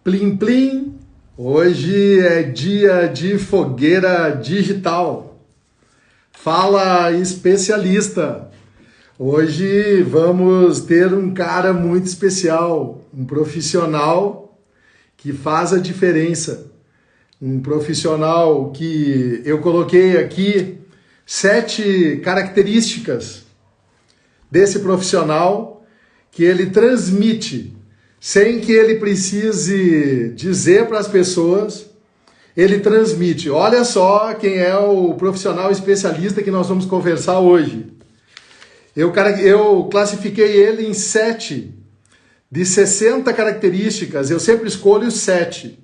Plim Plim, hoje é dia de fogueira digital. Fala especialista. Hoje vamos ter um cara muito especial, um profissional que faz a diferença. Um profissional que eu coloquei aqui 7 características desse profissional que ele transmite sem que ele precise dizer para as pessoas, ele transmite. Olha só quem é o profissional especialista que nós vamos conversar hoje. Eu classifiquei ele em 7 de 60 características, eu sempre escolho 7,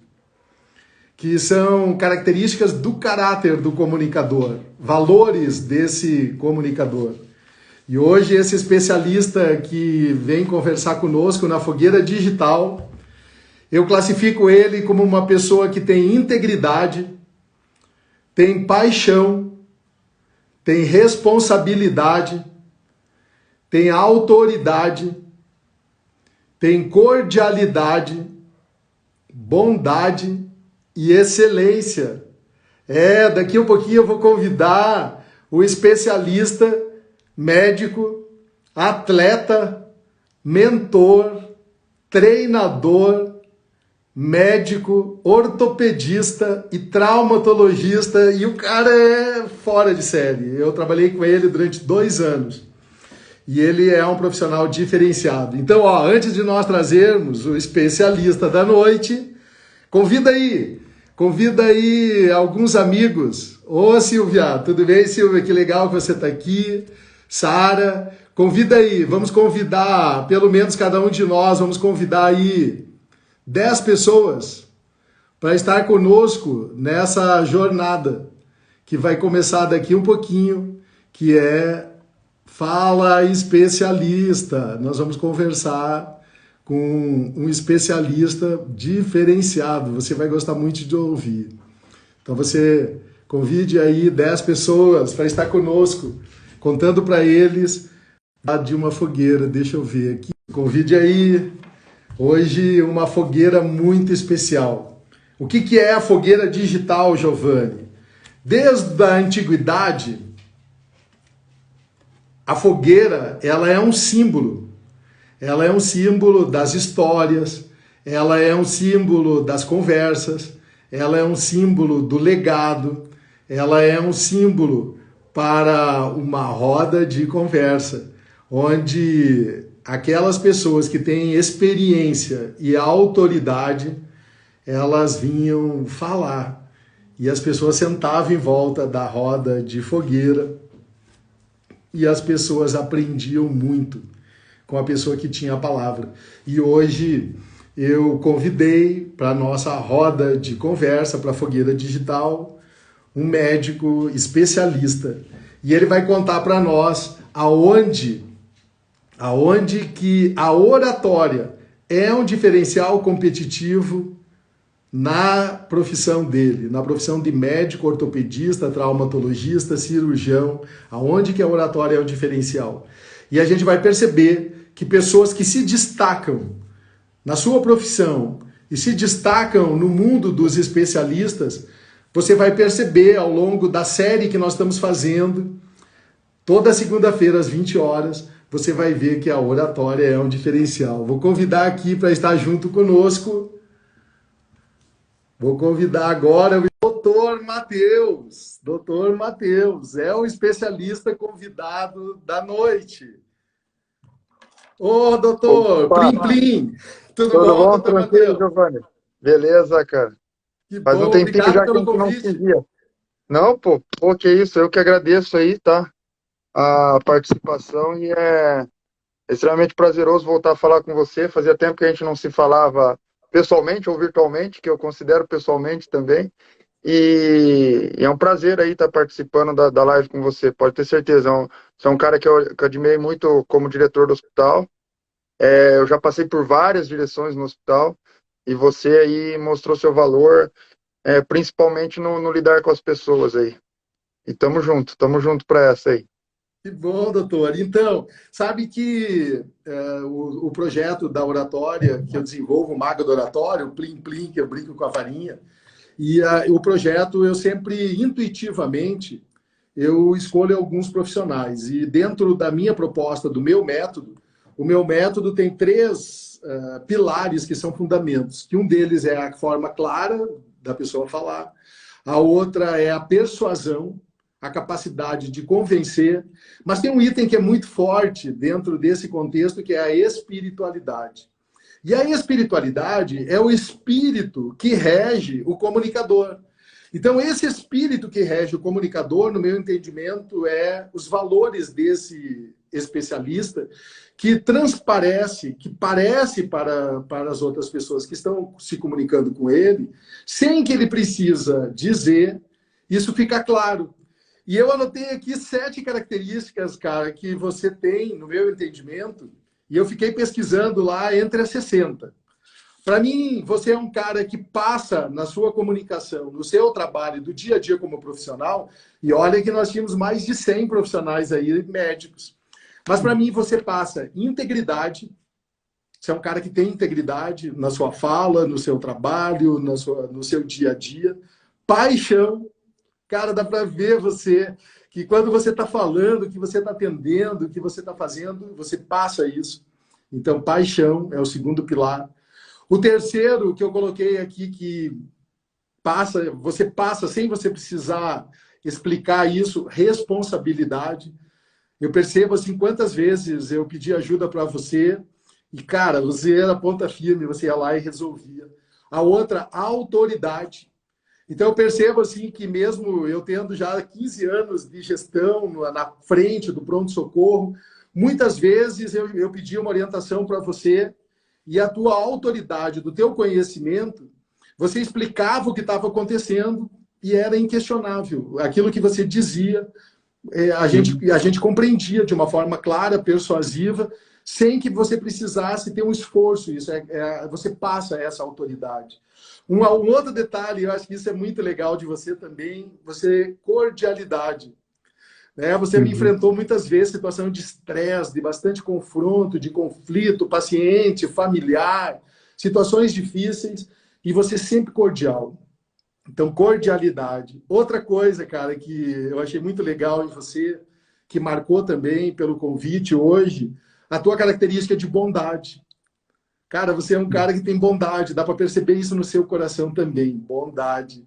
que são características do caráter do comunicador, valores desse comunicador. E hoje esse especialista que vem conversar conosco na Fogueira Digital, eu classifico ele como uma pessoa que tem integridade, tem paixão, tem responsabilidade, tem autoridade, tem cordialidade, bondade e excelência. Daqui a pouquinho eu vou convidar o especialista médico, atleta, mentor, treinador, médico, ortopedista e traumatologista, e o cara é fora de série. Eu trabalhei com ele durante 2 anos e ele é um profissional diferenciado. Então, antes de nós trazermos o especialista da noite, convida aí alguns amigos. Ô Silvia, tudo bem, Silvia? Que legal que você está aqui. Sara, convida aí, vamos convidar, pelo menos cada um de nós, vamos convidar aí 10 pessoas para estar conosco nessa jornada que vai começar daqui um pouquinho, que é Fala Especialista. Nós vamos conversar com um especialista diferenciado, você vai gostar muito de ouvir. Então você convide aí 10 pessoas para estar conosco, contando para eles de uma fogueira. Deixa eu ver aqui. Convide aí. Hoje uma fogueira muito especial. O que é a fogueira digital, Giovanni? Desde a antiguidade, a fogueira, ela é um símbolo. Ela é um símbolo das histórias, ela é um símbolo das conversas, ela é um símbolo do legado, ela é um símbolo para uma roda de conversa, onde aquelas pessoas que têm experiência e autoridade, elas vinham falar. E as pessoas sentavam em volta da roda de fogueira e as pessoas aprendiam muito com a pessoa que tinha a palavra. E hoje eu convidei para a nossa roda de conversa, para a Fogueira Digital, um médico especialista. E ele vai contar para nós aonde que a oratória é um diferencial competitivo na profissão dele, na profissão de médico, ortopedista, traumatologista, cirurgião, aonde que a oratória é um diferencial. E a gente vai perceber que pessoas que se destacam na sua profissão e se destacam no mundo dos especialistas, você vai perceber ao longo da série que nós estamos fazendo, toda segunda-feira às 20 horas, você vai ver que a oratória é um diferencial. Vou convidar aqui para estar junto conosco. Vou convidar agora o Dr. Matheus. Dr. Matheus é o especialista convidado da noite. Ô, doutor, Opa, Plim Plim. Tudo tudo bom, bom? doutor Tranquilo, Matheus? Giovanni? Beleza, cara. Que Faz um bom, tempinho obrigado já que a pelo gente não convite. se via. Não, pô, que isso, eu que agradeço aí, tá? A participação e é extremamente prazeroso voltar a falar com você. Fazia tempo que a gente não se falava pessoalmente ou virtualmente, que eu considero pessoalmente também. E é um prazer aí estar participando da live com você, pode ter certeza. Você é um cara que eu admirei muito como diretor do hospital. Eu já passei por várias direções no hospital e você aí mostrou seu valor, principalmente no lidar com as pessoas aí. E tamo junto para essa aí. Que bom, doutor. Então, sabe que o projeto da oratória que eu desenvolvo, o Mago do Oratório, o Plim Plim, que eu brinco com a varinha, e o projeto eu sempre, intuitivamente, eu escolho alguns profissionais. E dentro da minha proposta, do meu método, o meu método tem três pilares que são fundamentos. Que um deles é a forma clara da pessoa falar, a outra é a persuasão, a capacidade de convencer, mas tem um item que é muito forte dentro desse contexto, que é a espiritualidade. E a espiritualidade é o espírito que rege o comunicador. Então, esse espírito que rege o comunicador, no meu entendimento, é os valores desse especialista que transparece, que parece para as outras pessoas que estão se comunicando com ele, sem que ele precisa dizer, isso fica claro. E eu anotei aqui 7 características, cara, que você tem, no meu entendimento, e eu fiquei pesquisando lá entre as 60. Para mim, você é um cara que passa na sua comunicação, no seu trabalho, do dia a dia como profissional, e olha que nós tínhamos mais de 100 profissionais aí, médicos. Mas para mim, você passa integridade, você é um cara que tem integridade na sua fala, no seu trabalho, no seu dia a dia. Paixão, cara, dá para ver você que quando você está falando, que você está atendendo, que você está fazendo, você passa isso. Então, paixão é o segundo pilar. O terceiro que eu coloquei aqui, que você passa sem você precisar explicar isso, responsabilidade. Eu percebo assim quantas vezes eu pedi ajuda para você e, cara, você era ponta firme, você ia lá e resolvia. A outra, a autoridade. Então eu percebo assim que mesmo eu tendo já 15 anos de gestão na frente do pronto-socorro, muitas vezes eu pedi uma orientação para você e a tua autoridade, do teu conhecimento, você explicava o que estava acontecendo e era inquestionável. Aquilo que você dizia, a gente compreendia de uma forma clara, persuasiva, sem que você precisasse ter um esforço. Isso você passa essa autoridade. Um outro detalhe, eu acho que isso é muito legal de você também, você cordialidade. Né? Você me enfrentou muitas vezes situação de estresse, de bastante confronto, de conflito, paciente, familiar, situações difíceis, e você sempre cordial. Então, cordialidade. Outra coisa, cara, que eu achei muito legal em você, que marcou também pelo convite hoje, a tua característica de bondade. Cara, você é um cara que tem bondade, dá para perceber isso no seu coração também, bondade.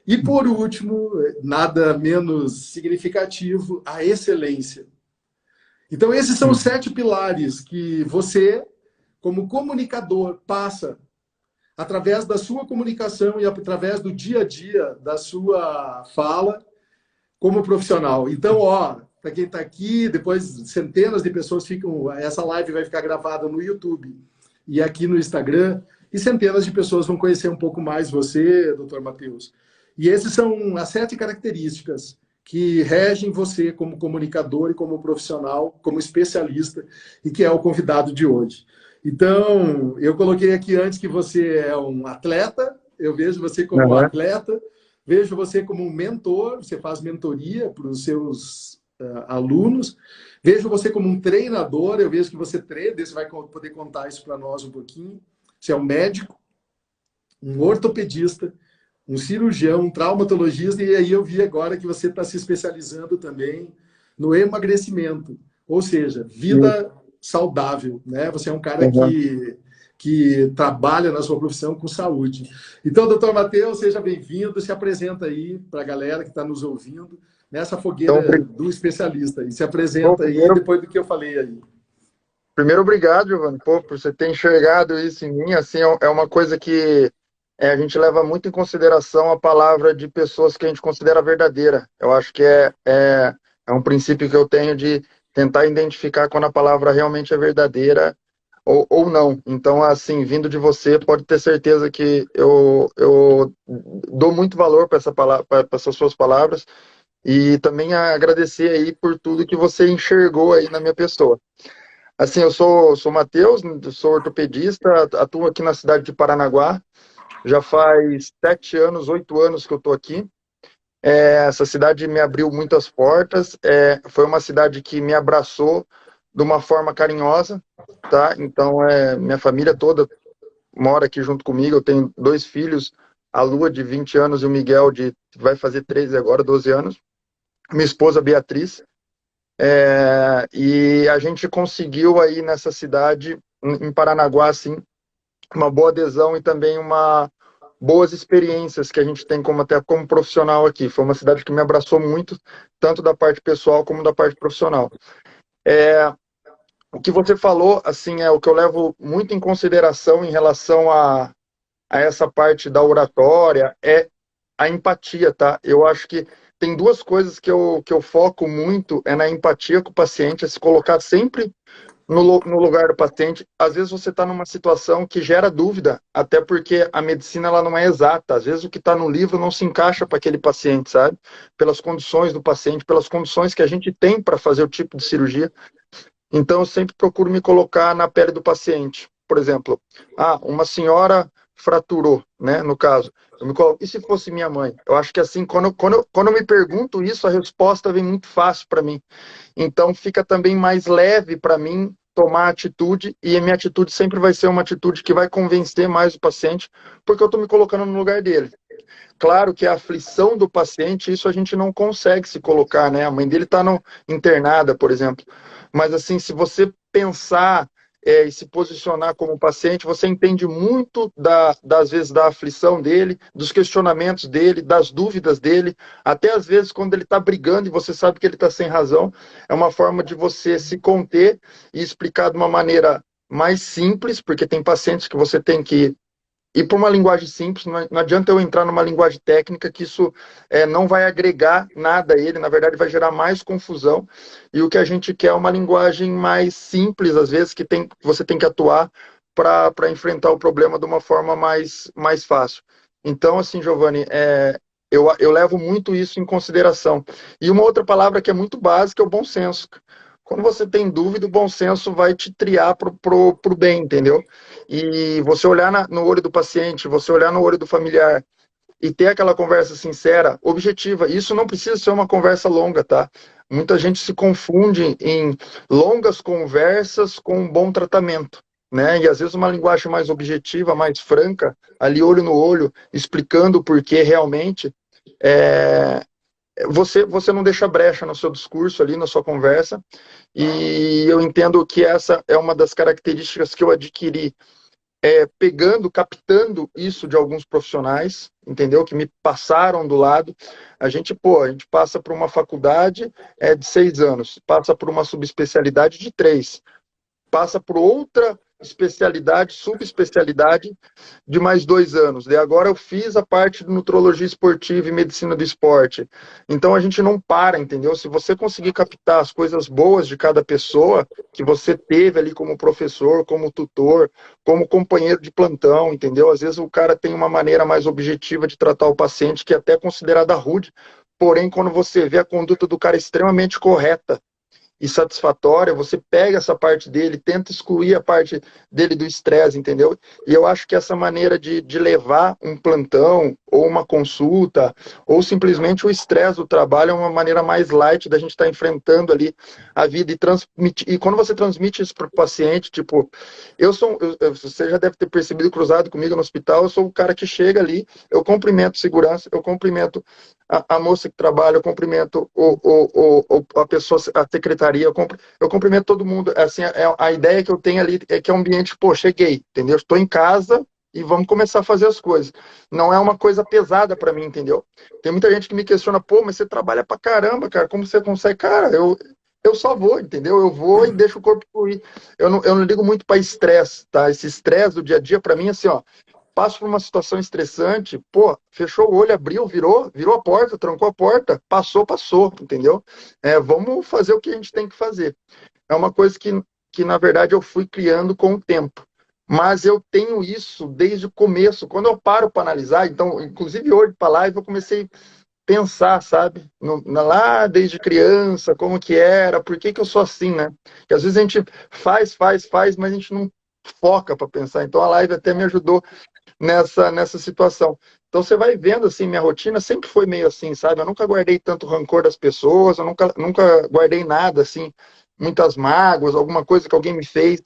E por último, nada menos significativo, a excelência. Então, esses são os 7 pilares que você, como comunicador, passa através da sua comunicação e através do dia a dia da sua fala como profissional. Então, ó, para quem está aqui, depois centenas de pessoas ficam. Essa live vai ficar gravada no YouTube e aqui no Instagram, e centenas de pessoas vão conhecer um pouco mais você, doutor Matheus. E esses são as 7 características que regem você como comunicador e como profissional, como especialista, e que é o convidado de hoje. Então, eu coloquei aqui antes que você é um atleta, eu vejo você como um atleta, vejo você como um mentor, você faz mentoria para os seus alunos, vejo você como um treinador, eu vejo que você treina, você vai poder contar isso para nós um pouquinho. Você é um médico, um ortopedista, um cirurgião, um traumatologista, e aí eu vi agora que você está se especializando também no emagrecimento, ou seja, vida saudável, né? Você é um cara que trabalha na sua profissão com saúde. Então, doutor Matheus, seja bem-vindo, se apresenta aí para a galera que está nos ouvindo, nessa fogueira do especialista, e se apresenta aí depois do que eu falei aí. Primeiro, obrigado, Giovanni, por você ter enxergado isso em mim. Assim, é uma coisa que a gente leva muito em consideração a palavra de pessoas que a gente considera verdadeira. Eu acho que é um princípio que eu tenho de tentar identificar quando a palavra realmente é verdadeira ou não. Então, assim, vindo de você, pode ter certeza que eu dou muito valor para essas suas palavras e também agradecer aí por tudo que você enxergou aí na minha pessoa. Assim, eu sou Matheus, sou ortopedista, atuo aqui na cidade de Paranaguá. Já faz 7 anos, 8 anos que eu estou aqui. Essa cidade me abriu muitas portas, foi uma cidade que me abraçou de uma forma carinhosa, tá? Então, minha família toda mora aqui junto comigo, eu tenho 2 filhos, a Lua de 20 anos e o Miguel vai fazer 13 agora, 12 anos, minha esposa Beatriz, e a gente conseguiu aí nessa cidade, em Paranaguá, assim, uma boa adesão e também boas experiências que a gente tem até como profissional aqui. Foi uma cidade que me abraçou muito, tanto da parte pessoal como da parte profissional. O que você falou, assim, é o que eu levo muito em consideração em relação a essa parte da oratória, é a empatia, tá? Eu acho que tem duas coisas que eu foco muito, na empatia com o paciente, é se colocar sempre no lugar do paciente. Às vezes você está numa situação que gera dúvida, até porque a medicina ela não é exata. Às vezes o que está no livro não se encaixa para aquele paciente, sabe? Pelas condições do paciente, pelas condições que a gente tem para fazer o tipo de cirurgia. Então eu sempre procuro me colocar na pele do paciente. Por exemplo, uma senhora fraturou, né? No caso, eu me coloco, e se fosse minha mãe? Eu acho que assim, quando eu me pergunto isso, a resposta vem muito fácil para mim. Então fica também mais leve para mim tomar atitude, e a minha atitude sempre vai ser uma atitude que vai convencer mais o paciente, porque eu estou me colocando no lugar dele. Claro que a aflição do paciente, isso a gente não consegue se colocar, né? A mãe dele está internada, por exemplo. Mas assim, se você pensar e se posicionar como paciente, você entende muito das vezes da aflição dele, dos questionamentos dele, das dúvidas dele, até às vezes quando ele está brigando e você sabe que ele está sem razão, é uma forma de você se conter e explicar de uma maneira mais simples, porque tem pacientes que você tem que ir para uma linguagem simples, não adianta eu entrar numa linguagem técnica, que isso não vai agregar nada a ele, na verdade vai gerar mais confusão, e o que a gente quer é uma linguagem mais simples, às vezes, que você tem que atuar para enfrentar o problema de uma forma mais fácil. Então, assim, Giovanni, eu levo muito isso em consideração. E uma outra palavra que é muito básica é o bom senso. Quando você tem dúvida, o bom senso vai te triar pro bem, entendeu? E você olhar no olho do paciente, você olhar no olho do familiar e ter aquela conversa sincera, objetiva. Isso não precisa ser uma conversa longa, tá? Muita gente se confunde em longas conversas com um bom tratamento, né? E às vezes uma linguagem mais objetiva, mais franca, ali olho no olho, explicando o porquê realmente, é, você não deixa brecha no seu discurso ali, na sua conversa, e eu entendo que essa é uma das características que eu adquiri, captando isso de alguns profissionais, entendeu? Que me passaram do lado. A gente passa por uma faculdade de 6 anos, passa por uma subespecialidade de 3, passa por outra especialidade, subespecialidade de mais 2 anos. E agora eu fiz a parte de nutrologia esportiva e medicina do esporte. Então a gente não para, entendeu? Se você conseguir captar as coisas boas de cada pessoa que você teve ali como professor, como tutor, como companheiro de plantão, entendeu? Às vezes o cara tem uma maneira mais objetiva de tratar o paciente, que é até considerada rude, porém quando você vê a conduta do cara extremamente correta e satisfatória, você pega essa parte dele, tenta excluir a parte dele do estresse, entendeu? E eu acho que essa maneira de levar um plantão, ou uma consulta, ou simplesmente o estresse do trabalho é uma maneira mais light da gente estar enfrentando ali a vida e transmitir. E quando você transmite isso para o paciente, tipo, você já deve ter percebido, cruzado comigo no hospital, eu sou o cara que chega ali, eu cumprimento segurança, eu cumprimento a moça que trabalha, eu cumprimento a pessoa, a secretaria, eu cumprimento todo mundo. Assim, a ideia que eu tenho ali é que é um ambiente, pô, cheguei, entendeu? Estou em casa e vamos começar a fazer as coisas. Não é uma coisa pesada para mim, entendeu? Tem muita gente que me questiona, pô, mas você trabalha pra caramba, cara, como você consegue? Cara, eu só vou, entendeu? Eu vou e deixo o corpo fluir. Eu não ligo muito para estresse, tá? Esse estresse do dia a dia, para mim, assim, ó, passo por uma situação estressante, pô, fechou o olho, abriu, virou a porta, trancou a porta, passou, entendeu? Vamos fazer o que a gente tem que fazer. É uma coisa que na verdade, eu fui criando com o tempo. Mas eu tenho isso desde o começo. Quando eu paro para analisar, então, inclusive hoje, para a live, eu comecei a pensar, sabe? Lá desde criança, como que era, por que eu sou assim, né? Porque às vezes a gente faz, mas a gente não foca para pensar. Então a live até me ajudou nessa situação. Então você vai vendo, assim, minha rotina sempre foi meio assim, sabe? Eu nunca guardei tanto rancor das pessoas, eu nunca guardei nada, assim, muitas mágoas, alguma coisa que alguém me fez,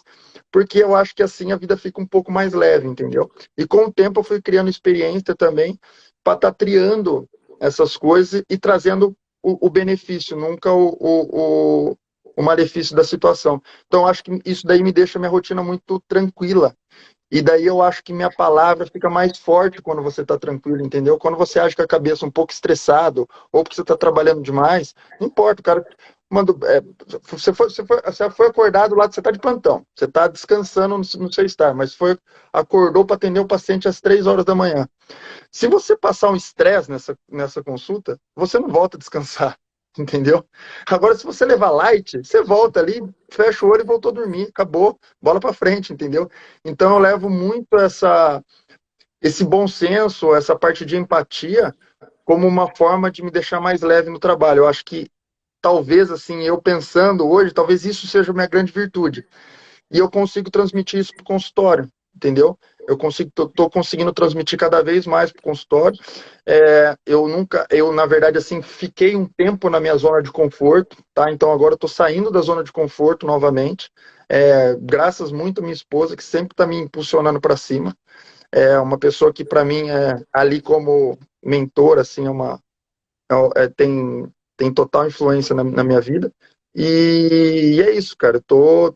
porque eu acho que assim a vida fica um pouco mais leve, entendeu? E com o tempo eu fui criando experiência também para estar triando essas coisas e trazendo o benefício, nunca o malefício da situação. Então, eu acho que isso daí me deixa minha rotina muito tranquila. E daí eu acho que minha palavra fica mais forte quando você está tranquilo, entendeu? Quando você age com a cabeça um pouco estressado, ou porque você está trabalhando demais, não importa, o cara manda, você foi acordado lá, você está de plantão, você está descansando no seu estar, mas acordou para atender o paciente às 3 horas da manhã. Se você passar um estresse nessa consulta, você não volta a descansar, entendeu? Agora, se você levar light, você volta ali, fecha o olho e voltou a dormir, acabou, bola para frente, entendeu? Então, eu levo muito esse bom senso, essa parte de empatia, como uma forma de me deixar mais leve no trabalho. Eu acho que, talvez, assim, eu pensando hoje, talvez isso seja a minha grande virtude. E eu consigo transmitir isso para o consultório, entendeu? Tô conseguindo transmitir cada vez mais para o consultório. Na verdade, assim, fiquei um tempo na minha zona de conforto, tá? Então agora eu tô saindo da zona de conforto novamente, graças muito à minha esposa, que sempre está me impulsionando para cima. É uma pessoa que, para mim, ali como mentor, assim, tem total influência na minha vida. E é isso, cara.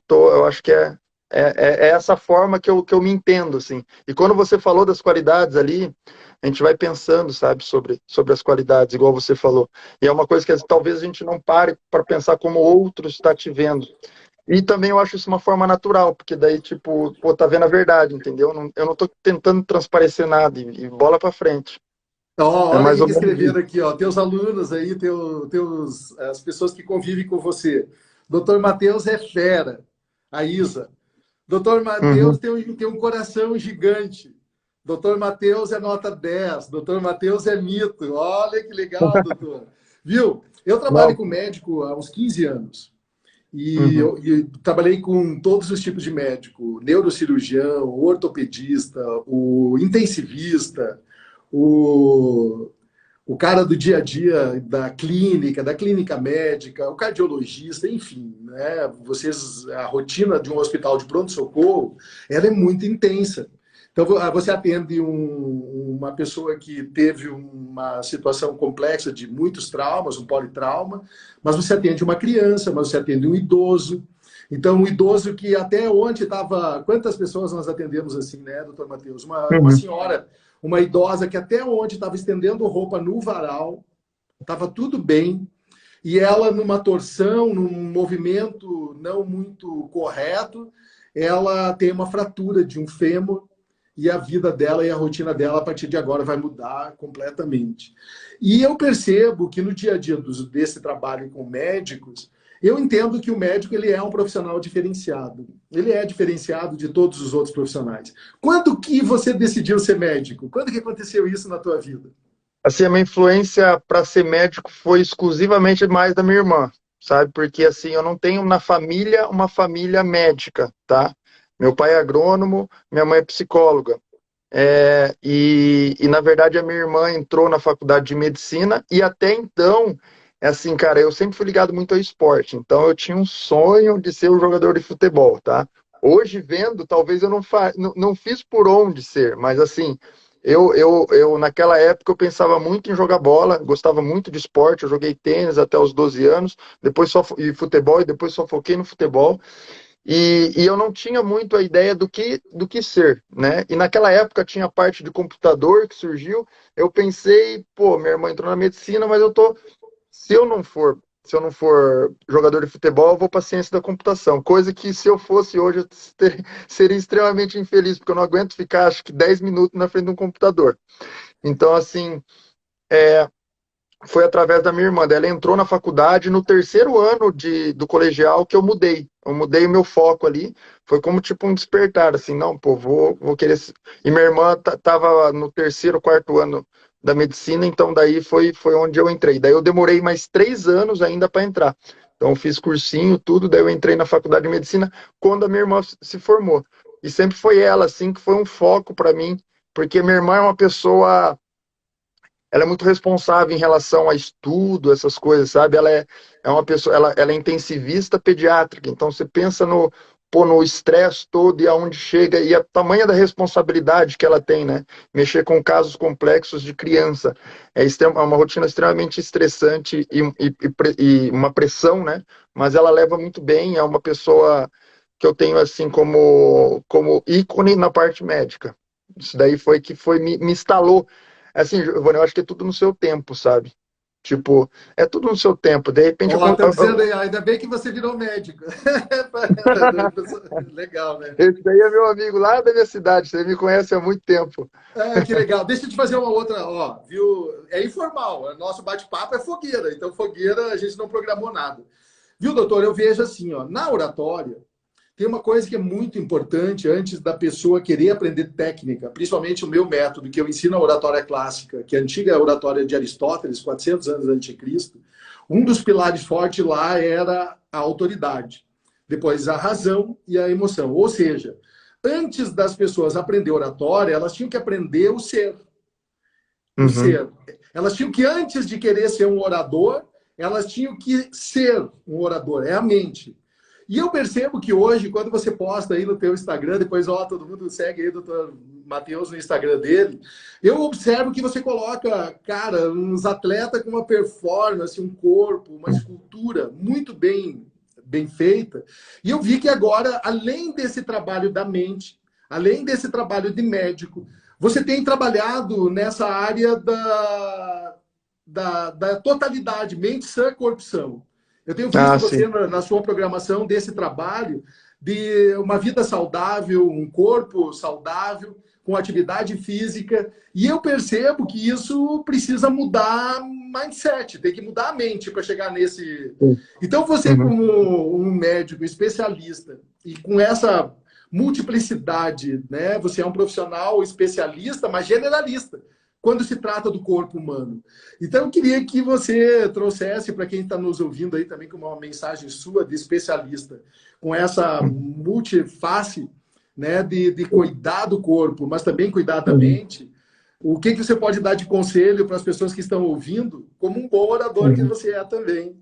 Eu acho que é essa forma que eu me entendo, assim. E quando você falou das qualidades ali, a gente vai pensando, sabe, sobre as qualidades, igual você falou. E é uma coisa que talvez a gente não pare para pensar como outros estão te vendo. E também eu acho isso uma forma natural, porque daí, tipo, pô, tá vendo a verdade, entendeu? Eu não tô tentando transparecer nada e bola para frente. Ó, É olha o mais que ou que menos escreveram isso. aqui, ó. Teus alunos aí, as pessoas que convivem com você. Doutor Matheus é fera. A Isa. Doutor Matheus Uhum. tem um coração gigante. Doutor Matheus é nota 10. Doutor Matheus é mito. Olha que legal, doutor. Viu? Eu trabalho Não. com médico há uns 15 anos. Uhum. E trabalhei com todos os tipos de médico: neurocirurgião, o ortopedista, o intensivista, o, o cara do dia a dia da clínica médica, o cardiologista, enfim, né? A rotina de um hospital de pronto-socorro, ela é muito intensa. Então, você atende uma pessoa que teve uma situação complexa de muitos traumas, um politrauma, mas você atende uma criança, mas você atende um idoso. Então, um idoso que até ontem estava. Quantas pessoas nós atendemos assim, né, doutor Matheus? Uma Uhum. senhora, uma idosa que até ontem estava estendendo roupa no varal, estava tudo bem, e ela, numa torção, num movimento não muito correto, ela tem uma fratura de um fêmur e a vida dela e a rotina dela, a partir de agora, vai mudar completamente. E eu percebo que no dia a dia desse trabalho com médicos, eu entendo que o médico ele é um profissional diferenciado. Ele é diferenciado de todos os outros profissionais. Quando que você decidiu ser médico? Quando que aconteceu isso na tua vida? Assim, a minha influência para ser médico foi exclusivamente mais da minha irmã, sabe? Porque assim, eu não tenho na família uma família médica, tá? Meu pai é agrônomo, minha mãe é psicóloga. Na verdade, a minha irmã entrou na faculdade de medicina e até então, é assim, cara, eu sempre fui ligado muito ao esporte. Então, eu tinha um sonho de ser um jogador de futebol, tá? Hoje, vendo, talvez eu não fiz por onde ser, mas assim, naquela época eu pensava muito em jogar bola, gostava muito de esporte, eu joguei tênis até os 12 anos, depois e futebol, e depois só foquei no futebol. E eu não tinha muito a ideia do que ser, né? E naquela época tinha a parte de computador que surgiu. Eu pensei, pô, minha irmã entrou na medicina, mas se eu não for jogador de futebol, eu vou para ciência da computação. Coisa que se eu fosse hoje, seria extremamente infeliz, porque eu não aguento ficar, acho que 10 minutos na frente de um computador. Então, assim, foi através da minha irmã. Ela entrou na faculdade no terceiro ano do colegial que eu mudei. Eu mudei o meu foco ali. Foi como tipo um despertar, assim, não, pô, vou querer. E minha irmã estava no terceiro, quarto ano da medicina, então daí foi onde eu entrei. Daí eu demorei mais 3 anos ainda para entrar. Então eu fiz cursinho, tudo, daí eu entrei na faculdade de medicina quando a minha irmã se formou. E sempre foi ela, assim, que foi um foco para mim, porque minha irmã é uma pessoa ela é muito responsável em relação a estudo, essas coisas, sabe? É uma pessoa, ela é intensivista pediátrica, então você pensa no estresse todo e aonde chega, e a tamanha da responsabilidade que ela tem, né? Mexer com casos complexos de criança. É uma rotina extremamente estressante e uma pressão, né? Mas ela leva muito bem, é uma pessoa que eu tenho assim como ícone na parte médica. Isso daí me instalou. Assim, Giovanni, eu acho que é tudo no seu tempo, sabe? Tipo, é tudo no seu tempo. De repente, Ó, estão dizendo aí, ainda bem que você virou médico. Legal, né? esse daí é meu amigo lá da minha cidade, você me conhece há muito tempo. Ah, que legal. Deixa eu te fazer uma outra, ó, viu? É informal, nosso bate-papo é fogueira, então fogueira a gente não programou nada. Viu, doutor? Eu vejo assim, ó, na oratória, tem uma coisa que é muito importante antes da pessoa querer aprender técnica, principalmente o meu método, que eu ensino a oratória clássica, que é a antiga oratória de Aristóteles, 400 anos antes de Cristo. Um dos pilares fortes lá era a autoridade, depois a razão e a emoção. Ou seja, antes das pessoas aprender oratória, elas tinham que aprender o ser. O Uhum. ser. Elas tinham que, antes de querer ser um orador, elas tinham que ser um orador, é a mente. E eu percebo que hoje, quando você posta aí no teu Instagram, depois, ó, todo mundo segue aí o doutor Matheus no Instagram dele, eu observo que você coloca, cara, uns atletas com uma performance, um corpo, uma escultura muito bem feita. E eu vi que agora, além desse trabalho da mente, além desse trabalho de médico, você tem trabalhado nessa área da totalidade, mente sã, corpo são. Eu tenho Ah, visto você sim. na sua programação desse trabalho de uma vida saudável, um corpo saudável, com atividade física, e eu percebo que isso precisa mudar mindset, tem que mudar a mente para chegar nesse. Então, você, Uhum. como um médico especialista, e com essa multiplicidade, né? Você é um profissional especialista, mas generalista, quando se trata do corpo humano. Então, eu queria que você trouxesse para quem está nos ouvindo aí também, com uma mensagem sua de especialista, com essa multiface, né, de cuidar do corpo, mas também cuidar da Uhum. mente. O que você pode dar de conselho para as pessoas que estão ouvindo, como um bom orador que Uhum. você é também?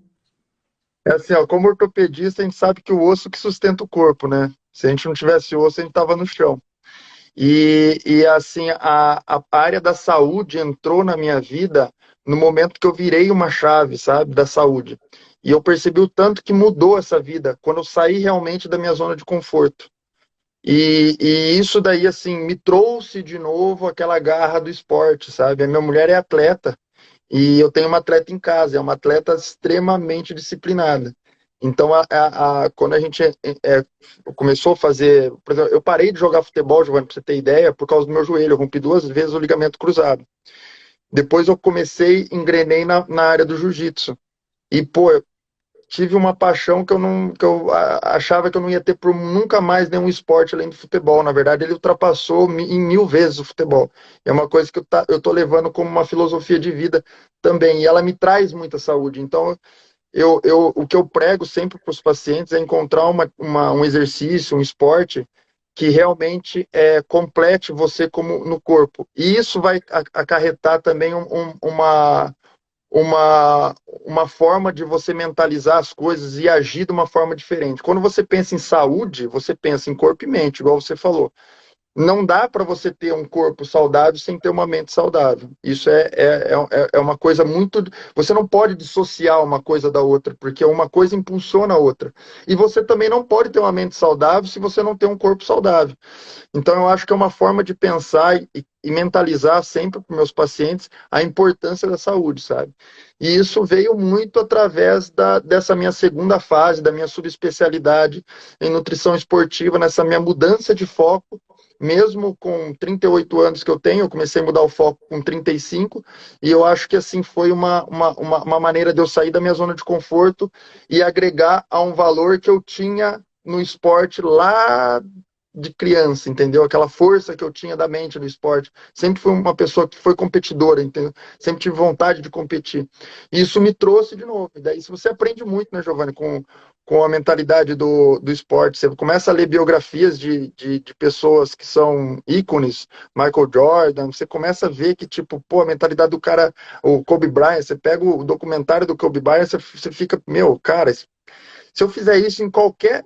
É assim, ó, como ortopedista, a gente sabe que o osso que sustenta o corpo, né? Se a gente não tivesse osso, a gente tava no chão. E assim, a área da saúde entrou na minha vida no momento que eu virei uma chave, sabe, da saúde. E eu percebi o tanto que mudou essa vida, quando eu saí realmente da minha zona de conforto. E isso daí, assim, me trouxe de novo aquela garra do esporte, sabe? A minha mulher é atleta, e eu tenho uma atleta em casa, é uma atleta extremamente disciplinada. Então, quando a gente começou a fazer. Por exemplo, eu parei de jogar futebol, Giovanni, para você ter ideia, por causa do meu joelho. Eu rompi 2 vezes o ligamento cruzado. Depois eu comecei, engrenei na área do jiu-jitsu. E, pô, eu tive uma paixão que eu não, que eu achava que eu não ia ter por nunca mais nenhum esporte além do futebol. Na verdade, ele ultrapassou em 1000 vezes o futebol. É uma coisa que eu tô levando como uma filosofia de vida também. E ela me traz muita saúde. Então, o que eu prego sempre para os pacientes é encontrar um exercício, um esporte que realmente complete você como no corpo. E isso vai acarretar também uma, uma forma de você mentalizar as coisas e agir de uma forma diferente. Quando você pensa em saúde, você pensa em corpo e mente, igual você falou. Não dá para você ter um corpo saudável sem ter uma mente saudável. Isso é uma coisa muito. Você não pode dissociar uma coisa da outra, porque uma coisa impulsiona a outra. E você também não pode ter uma mente saudável se você não tem um corpo saudável. Então, eu acho que é uma forma de pensar e mentalizar sempre para meus pacientes a importância da saúde, sabe? E isso veio muito através dessa minha segunda fase, da minha subespecialidade em nutrição esportiva, nessa minha mudança de foco. Mesmo com 38 anos que eu tenho, eu comecei a mudar o foco com 35, e eu acho que assim foi uma maneira de eu sair da minha zona de conforto e agregar a um valor que eu tinha no esporte lá de criança, entendeu? Aquela força que eu tinha da mente no esporte. Sempre fui uma pessoa que foi competidora, entendeu? Sempre tive vontade de competir. E isso me trouxe de novo. E daí, se você aprende muito, né, Giovanni, com com a mentalidade do esporte. Você começa a ler biografias de pessoas que são ícones, Michael Jordan, você começa a ver que, tipo, pô, a mentalidade do cara, o Kobe Bryant, você pega o documentário do Kobe Bryant, você fica, meu, cara, se eu fizer isso em qualquer.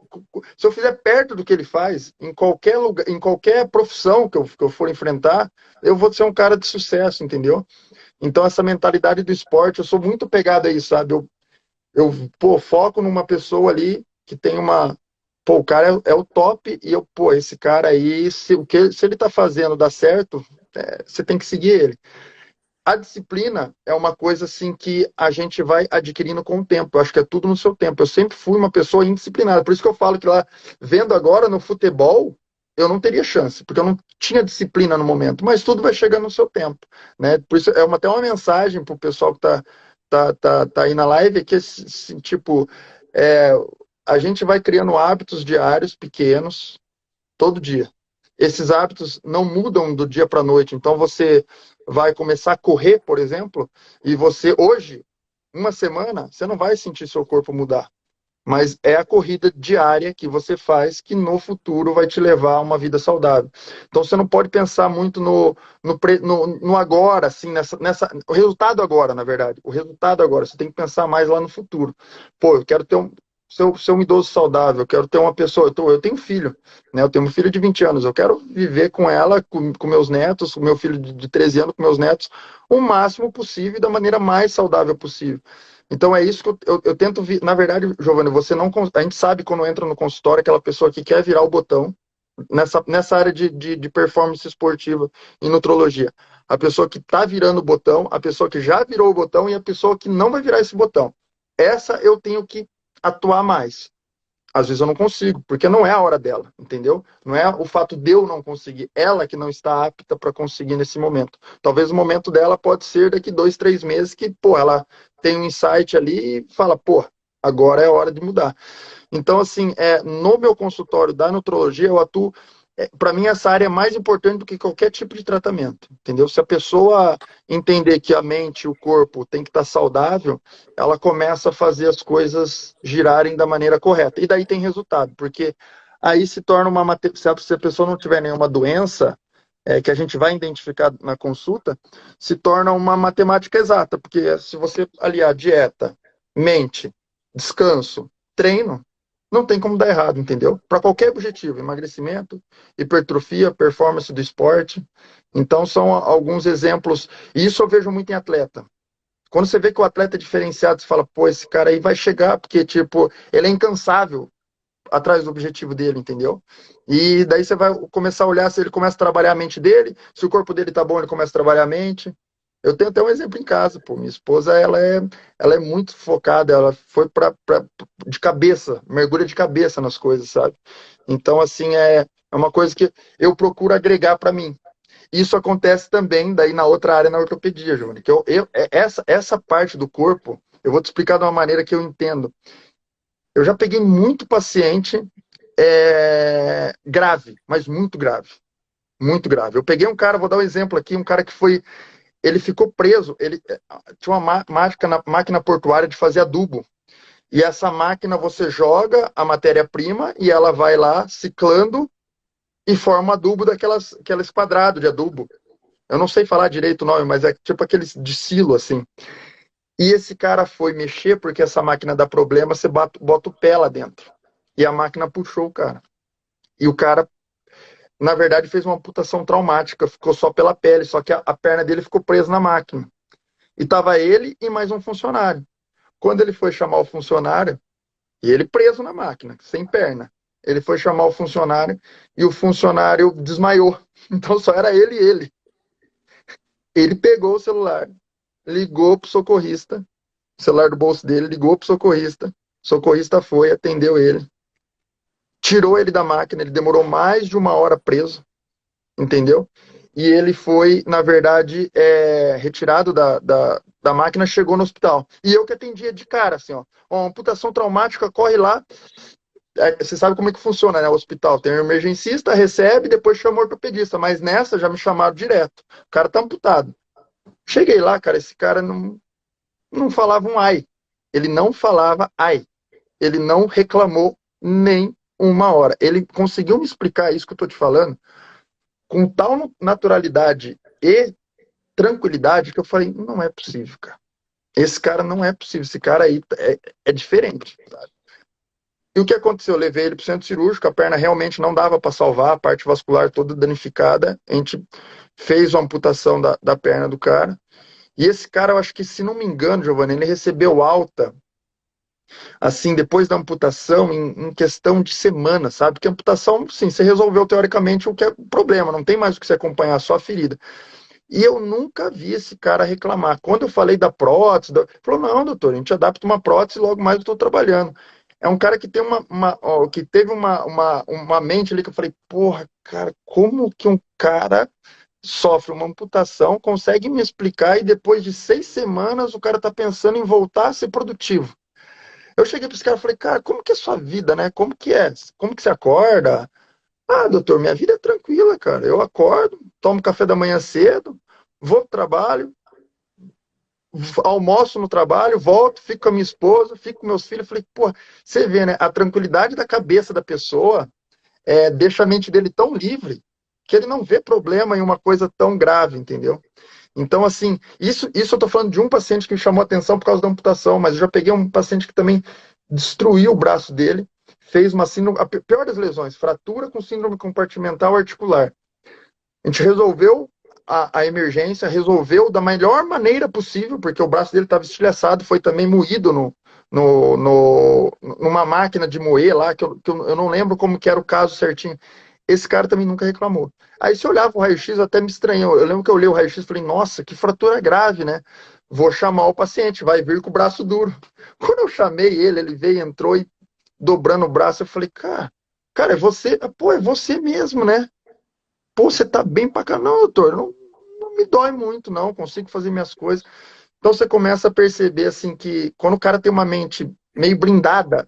Se eu fizer perto do que ele faz, em qualquer lugar, em qualquer profissão que eu for enfrentar, eu vou ser um cara de sucesso, entendeu? Então, essa mentalidade do esporte, eu sou muito pegado a isso, sabe? Pô, foco numa pessoa ali que tem uma. Pô, o cara é o top e pô, esse cara aí, se ele tá fazendo dá certo, você tem que seguir ele. A disciplina é uma coisa assim que a gente vai adquirindo com o tempo. Eu acho que é tudo no seu tempo. Eu sempre fui uma pessoa indisciplinada. Por isso que eu falo que lá, vendo agora no futebol, eu não teria chance, porque eu não tinha disciplina no momento. Mas tudo vai chegando no seu tempo, né? Por isso até uma mensagem pro pessoal que tá aí na live, que tipo, é, a gente vai criando hábitos diários pequenos todo dia. Esses hábitos não mudam do dia para a noite. Então você vai começar a correr, por exemplo, e você hoje, uma semana, você não vai sentir seu corpo mudar. Mas é a corrida diária que você faz que no futuro vai te levar a uma vida saudável. Então você não pode pensar muito no agora, assim, o resultado agora, na verdade. O resultado agora. Você tem que pensar mais lá no futuro. Pô, eu quero ser um idoso saudável, eu quero ter uma pessoa. Eu tenho filho, né? Eu tenho um filho de 20 anos. Eu quero viver com ela, com meus netos, com meu filho de 13 anos, com meus netos, o máximo possível e da maneira mais saudável possível. Então é isso que eu tento. Na verdade, Giovanni, a gente sabe quando entra no consultório aquela pessoa que quer virar o botão nessa área de performance esportiva e nutrologia. A pessoa que está virando o botão, a pessoa que já virou o botão e a pessoa que não vai virar esse botão. Essa eu tenho que atuar mais. Às vezes eu não consigo, porque não é a hora dela, entendeu? Não é o fato de eu não conseguir, ela que não está apta para conseguir nesse momento. Talvez o momento dela pode ser daqui 2, 3 meses que, pô, ela tem um insight ali e fala, pô, agora é a hora de mudar. Então, assim, no meu consultório da nutrologia, eu atuo. Para mim, essa área é mais importante do que qualquer tipo de tratamento, entendeu? Se a pessoa entender que a mente e o corpo tem que estar saudável, ela começa a fazer as coisas girarem da maneira correta. E daí tem resultado, porque aí se torna se a pessoa não tiver nenhuma doença, que a gente vai identificar na consulta, se torna uma matemática exata, porque se você aliar dieta, mente, descanso, treino, não tem como dar errado, entendeu? Para qualquer objetivo, emagrecimento, hipertrofia, performance do esporte. Então, são alguns exemplos. E isso eu vejo muito em atleta. Quando você vê que o atleta é diferenciado, você fala, pô, esse cara aí vai chegar, porque, tipo, ele é incansável atrás do objetivo dele, entendeu? E daí você vai começar a olhar se ele começa a trabalhar a mente dele, se o corpo dele tá bom, ele começa a trabalhar a mente. Eu tenho até um exemplo em casa, pô. Minha esposa, ela é muito focada, ela foi de cabeça, mergulha de cabeça nas coisas, sabe? Então, assim, é uma coisa que eu procuro agregar para mim. Isso acontece também daí na outra área, na ortopedia, Giovanni, que essa parte do corpo, eu vou te explicar de uma maneira que eu entendo. Eu já peguei muito paciente grave, mas muito grave. Muito grave. Eu peguei um cara, vou dar um exemplo aqui, um cara que ele ficou preso, ele tinha uma máquina portuária de fazer adubo. E essa máquina você joga a matéria-prima e ela vai lá ciclando e forma adubo aqueles quadrados de adubo. Eu não sei falar direito o nome, mas é tipo aqueles de silo, assim. E esse cara foi mexer porque essa máquina dá problema, você bota o pé lá dentro. E a máquina puxou o cara. E o cara, na verdade, fez uma amputação traumática, ficou só pela pele, só que a perna dele ficou presa na máquina. E tava ele e mais um funcionário. Quando ele foi chamar o funcionário, e ele preso na máquina, sem perna, ele foi chamar o funcionário e o funcionário desmaiou. Então só era ele e ele. Ele pegou o celular, ligou pro socorrista, o celular do bolso dele, ligou pro socorrista, o socorrista foi, atendeu ele, tirou ele da máquina, ele demorou mais de 1 hora preso, entendeu? E ele foi, na verdade, retirado da máquina, chegou no hospital. E eu que atendia de cara, assim, ó, uma amputação traumática, corre lá. Você sabe como é que funciona, né? O hospital tem um emergencista, recebe, depois chama o ortopedista. Mas nessa já me chamaram direto. O cara tá amputado. Cheguei lá, cara, esse cara não falava um ai. Ele não falava ai. ele não reclamou nem uma hora. Ele conseguiu me explicar isso que eu tô te falando com tal naturalidade e tranquilidade que eu falei, não é possível, cara. Esse cara não é possível, esse cara aí é diferente, sabe? E o que aconteceu? Eu levei ele para o centro cirúrgico, a perna realmente não dava para salvar, a parte vascular toda danificada. A gente fez uma amputação da perna do cara. E esse cara, eu acho que, se não me engano, Giovanni, ele recebeu alta, assim, depois da amputação, em questão de semana, sabe? Porque a amputação, sim, você resolveu teoricamente o que é o problema, não tem mais o que você acompanhar, só a ferida. E eu nunca vi esse cara reclamar. Quando eu falei da prótese, ele falou, não, doutor, a gente adapta uma prótese e logo mais eu estou trabalhando. É um cara que tem que teve uma mente ali que eu falei, porra, cara, como que um cara sofre uma amputação, consegue me explicar e depois de 6 semanas o cara tá pensando em voltar a ser produtivo. Eu cheguei para esse cara e falei, cara, como que é a sua vida, né? Como que é? Como que você acorda? Ah, doutor, minha vida é tranquila, cara. Eu acordo, tomo café da manhã cedo, vou pro trabalho, almoço no trabalho, volto, fico com a minha esposa, fico com meus filhos. Falei, pô, você vê, né? A tranquilidade da cabeça da pessoa deixa a mente dele tão livre que ele não vê problema em uma coisa tão grave, entendeu? Então, assim, isso eu tô falando de um paciente que me chamou a atenção por causa da amputação, mas eu já peguei um paciente que também destruiu o braço dele, fez uma síndrome, a pior das lesões, fratura com síndrome compartimental articular. A gente resolveu a emergência, resolveu da melhor maneira possível, porque o braço dele estava estilhaçado, foi também moído numa máquina de moer lá, que eu não lembro como que era o caso certinho. Esse cara também nunca reclamou. Aí se eu olhava o raio-x, eu até me estranhou. Eu lembro que eu olhei o raio-x e falei, nossa, que fratura grave, né? Vou chamar o paciente, vai vir com o braço duro. Quando eu chamei ele, ele veio, entrou e dobrando o braço, eu falei, cara, é você? Pô, é você mesmo, né? Pô, você tá bem pra cá. Não, doutor, não me dói muito, não. Consigo fazer minhas coisas. Então você começa a perceber, assim, que quando o cara tem uma mente meio blindada,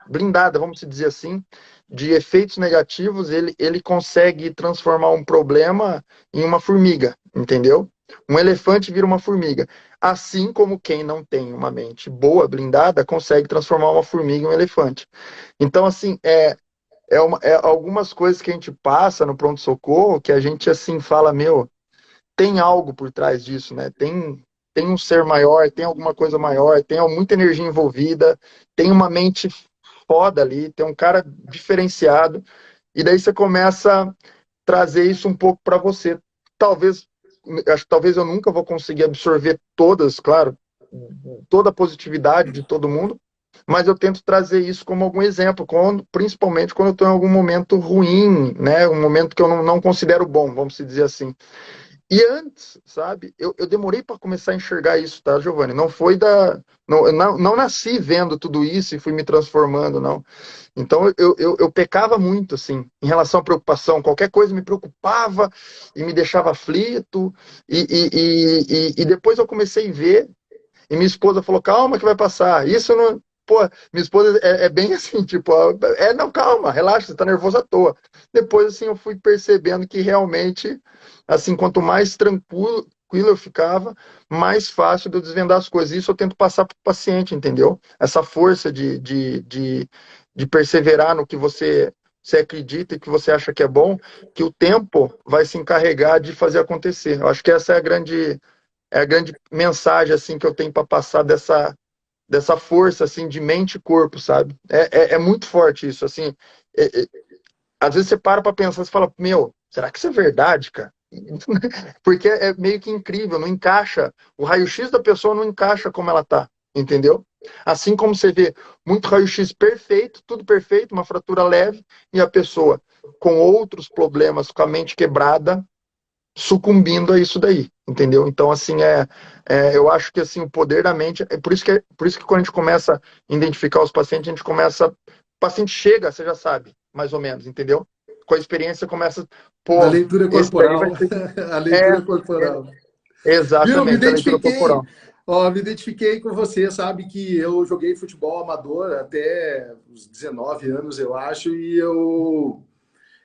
vamos dizer assim, de efeitos negativos, ele consegue transformar um problema em uma formiga, entendeu? Um elefante vira uma formiga. Assim como quem não tem uma mente boa, blindada, consegue transformar uma formiga em um elefante. Então, assim, algumas coisas que a gente passa no pronto-socorro que a gente, assim, fala, meu, tem algo por trás disso, né? Tem um ser maior, tem alguma coisa maior, tem muita energia envolvida, tem uma mente foda ali, tem um cara diferenciado, e daí você começa a trazer isso um pouco para você. Talvez, acho que talvez eu nunca vou conseguir absorver todas, claro, toda a positividade de todo mundo, mas eu tento trazer isso como algum exemplo, principalmente quando eu estou em algum momento ruim, né? Um momento que eu não considero bom, vamos dizer assim. E antes, sabe, eu demorei para começar a enxergar isso, tá, Giovanni? Não foi da. Não nasci vendo tudo isso e fui me transformando, não. Então eu pecava muito, assim, em relação à preocupação. Qualquer coisa me preocupava e me deixava aflito. E depois eu comecei a ver, e minha esposa falou: calma, que vai passar. Isso não. Pô, minha esposa é bem assim, tipo, não, calma, relaxa, você tá nervoso à toa. Depois, assim, eu fui percebendo que realmente, assim, quanto mais tranquilo eu ficava, mais fácil de eu desvendar as coisas. Isso eu tento passar para o paciente, entendeu? Essa força de perseverar no que você acredita e que você acha que é bom, que o tempo vai se encarregar de fazer acontecer. Eu acho que essa é a grande mensagem assim que eu tenho para passar dessa força assim de mente e corpo, sabe? É muito forte isso, assim. É, é, às vezes você para pensar, você fala, meu, será que isso é verdade, cara? Porque é meio que incrível, não encaixa. O raio-x da pessoa não encaixa como ela tá, entendeu? Assim como você vê muito raio-x perfeito, tudo perfeito, uma fratura leve, e a pessoa com outros problemas, com a mente quebrada, sucumbindo a isso daí, entendeu? Então, assim, eu acho que assim, o poder da mente, por isso que quando a gente começa a identificar os pacientes, a gente começa, o paciente chega, você já sabe, mais ou menos, entendeu? Com a experiência, começa, A pô, leitura esse daí vai corporal. ser, A é, leitura corporal. Viu? Me exatamente, a leitura identifiquei. corporal. Ó, me identifiquei com você, sabe que eu joguei futebol amador até os 19 anos, eu acho, e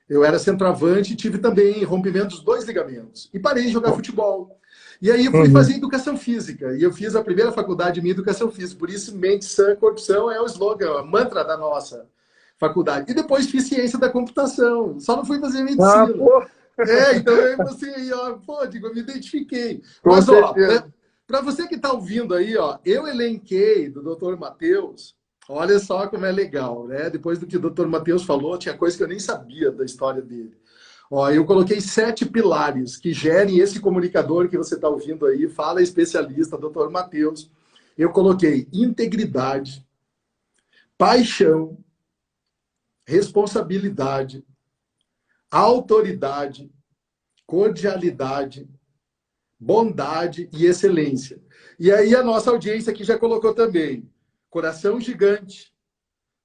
Eu era centroavante e tive também rompimento dos dois ligamentos. E parei de jogar futebol. E aí eu fui Uhum. fazer educação física. E eu fiz a primeira faculdade de educação física. Por isso, mente sã, corpo são é o slogan, a mantra da nossa faculdade. E depois fiz ciência da computação. Só não fui fazer Ah, medicina. pô, Então eu você aí, ó, pô, digo, eu me identifiquei. com Mas, ó, certeza. para você que está ouvindo aí, ó, eu elenquei do Dr. Matheus, olha só como é legal, né? Depois do que o Dr. Matheus falou, tinha coisa que eu nem sabia da história dele. Ó, eu coloquei 7 pilares que gerem esse comunicador que você está ouvindo aí, fala especialista, Dr. Matheus. Eu coloquei integridade, paixão, responsabilidade, autoridade, cordialidade, bondade e excelência. E aí a nossa audiência aqui já colocou também coração gigante,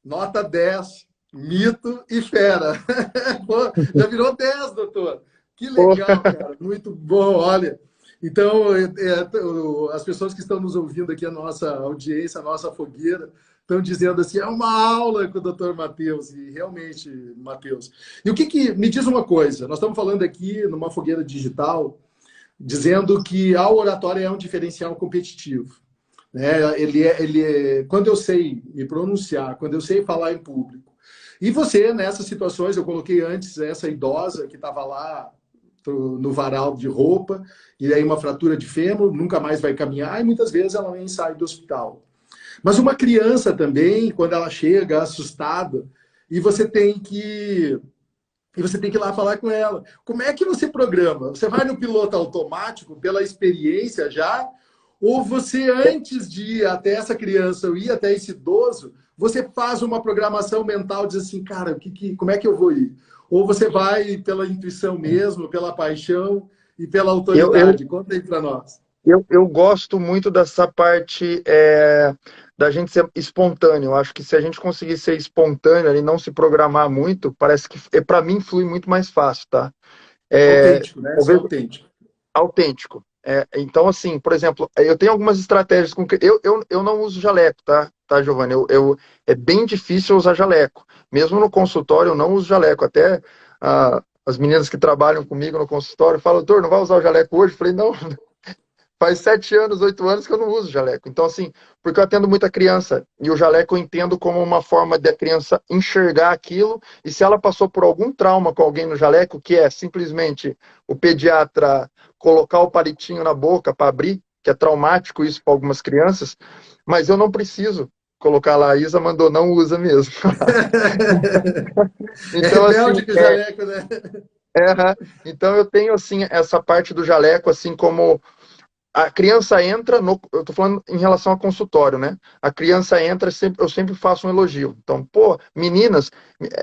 nota 10, mito e fera. Pô, já virou 10, doutor. Que Pô, legal, cara. Muito bom, olha. Então, as pessoas que estão nos ouvindo aqui, a nossa audiência, a nossa fogueira, estão dizendo assim, é uma aula com o doutor Matheus, e realmente, Matheus. E o que me diz uma coisa, nós estamos falando aqui numa fogueira digital, dizendo que a oratória é um diferencial competitivo. Né? Quando eu sei me pronunciar, quando eu sei falar em público. E você, nessas situações, eu coloquei antes essa idosa que estava lá no varal de roupa, e aí uma fratura de fêmur, nunca mais vai caminhar, e muitas vezes ela nem sai do hospital. Mas uma criança também, quando ela chega assustada, e você tem que ir lá falar com ela. Como é que você programa? Você vai no piloto automático pela experiência já? Ou você, antes de ir até essa criança ou ir até esse idoso, você faz uma programação mental, diz assim, cara, como é que eu vou ir? Ou você vai pela intuição mesmo, pela paixão e pela eu, eu, autoridade? Conta aí para nós. eu gosto muito dessa parte da gente ser espontâneo. Eu acho que se a gente conseguir ser espontâneo e não se programar muito, parece que para mim flui muito mais fácil, tá? É, Autêntico, né? Ser talvez autêntico. autêntico. Então, assim, por exemplo, eu tenho algumas estratégias com que eu não uso jaleco, tá, Giovanni? É bem difícil usar jaleco. Mesmo no consultório, eu não uso jaleco. Até as meninas que trabalham comigo no consultório falam, doutor, não vai usar o jaleco hoje? Eu falei, não, faz 7 anos, 8 anos que eu não uso jaleco. Então, assim, porque eu atendo muita criança, e o jaleco eu entendo como uma forma da criança enxergar aquilo, e se ela passou por algum trauma com alguém no jaleco, que é simplesmente o pediatra colocar o palitinho na boca para abrir, que é traumático isso para algumas crianças, mas eu não preciso colocar lá, a Isa mandou, não usa mesmo. É Então, assim, rebelde com o jaleco, né? então eu tenho, assim, essa parte do jaleco, assim, como a criança entra no. Eu tô falando em relação ao consultório, né? A criança entra, eu sempre faço um elogio. Então, pô, meninas,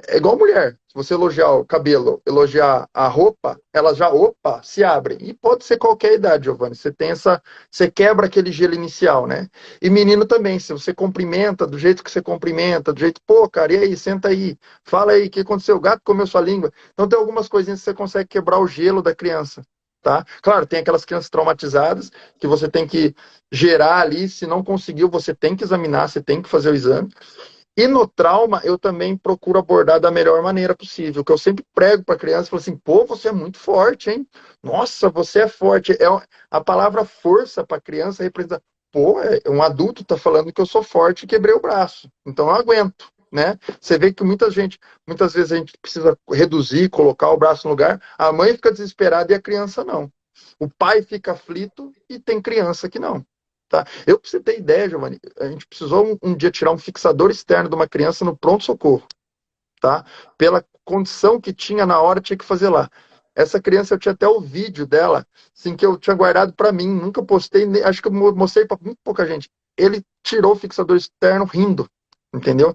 é igual mulher. Se você elogiar o cabelo, elogiar a roupa, elas já, opa, se abrem. E pode ser qualquer idade, Giovanni. Você tem essa. Você quebra aquele gelo inicial, né? E menino também, se você cumprimenta do jeito que você cumprimenta, do jeito, pô, cara, e aí, senta aí, fala aí, o que aconteceu? O gato comeu sua língua. Então, tem algumas coisinhas que você consegue quebrar o gelo da criança. Tá? Claro, tem aquelas crianças traumatizadas que você tem que gerar ali, se não conseguiu, você tem que examinar, você tem que fazer o exame. E no trauma, eu também procuro abordar da melhor maneira possível, que eu sempre prego para a criança, falo assim, pô, você é muito forte, hein? Nossa, você é forte. A palavra força para a criança representa, pô, um adulto está falando que eu sou forte e quebrei o braço, então eu aguento. Né? Você vê que muitas vezes a gente precisa reduzir, colocar o braço no lugar, a mãe fica desesperada e a criança não. O pai fica aflito e tem criança que não. Tá? Eu, pra você ter ideia, Giovanni, a gente precisou um dia tirar um fixador externo de uma criança no pronto-socorro, tá? Pela condição que tinha na hora, tinha que fazer lá. Essa criança, eu tinha até o vídeo dela, assim, que eu tinha guardado para mim, nunca postei, acho que eu mostrei para muito pouca gente. Ele tirou o fixador externo rindo, entendeu?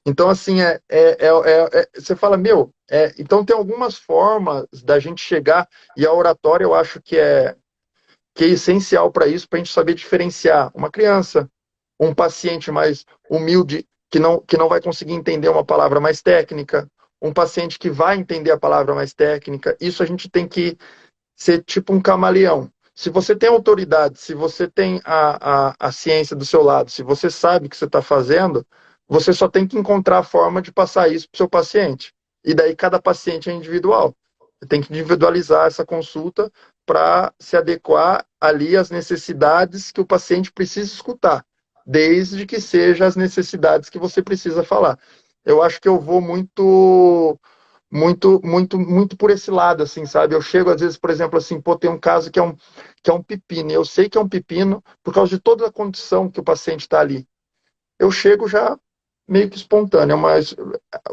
Então, assim, você fala, meu, então tem algumas formas da gente chegar, e a oratória eu acho que é essencial para isso, para a gente saber diferenciar uma criança, um paciente mais humilde, que não vai conseguir entender uma palavra mais técnica, um paciente que vai entender a palavra mais técnica. Isso a gente tem que ser tipo um camaleão. Se você tem autoridade, se você tem a ciência do seu lado, se você sabe o que você está fazendo, você só tem que encontrar a forma de passar isso para o seu paciente. E daí cada paciente é individual. Você tem que individualizar essa consulta para se adequar ali às necessidades que o paciente precisa escutar, desde que seja as necessidades que você precisa falar. Eu acho que eu vou muito por esse lado, assim, sabe? Eu chego, às vezes, por exemplo, assim, pô, tem um caso que é um pepino, e eu sei que é um pepino por causa de toda a condição que o paciente está ali. Eu chego já meio que espontâneo, mas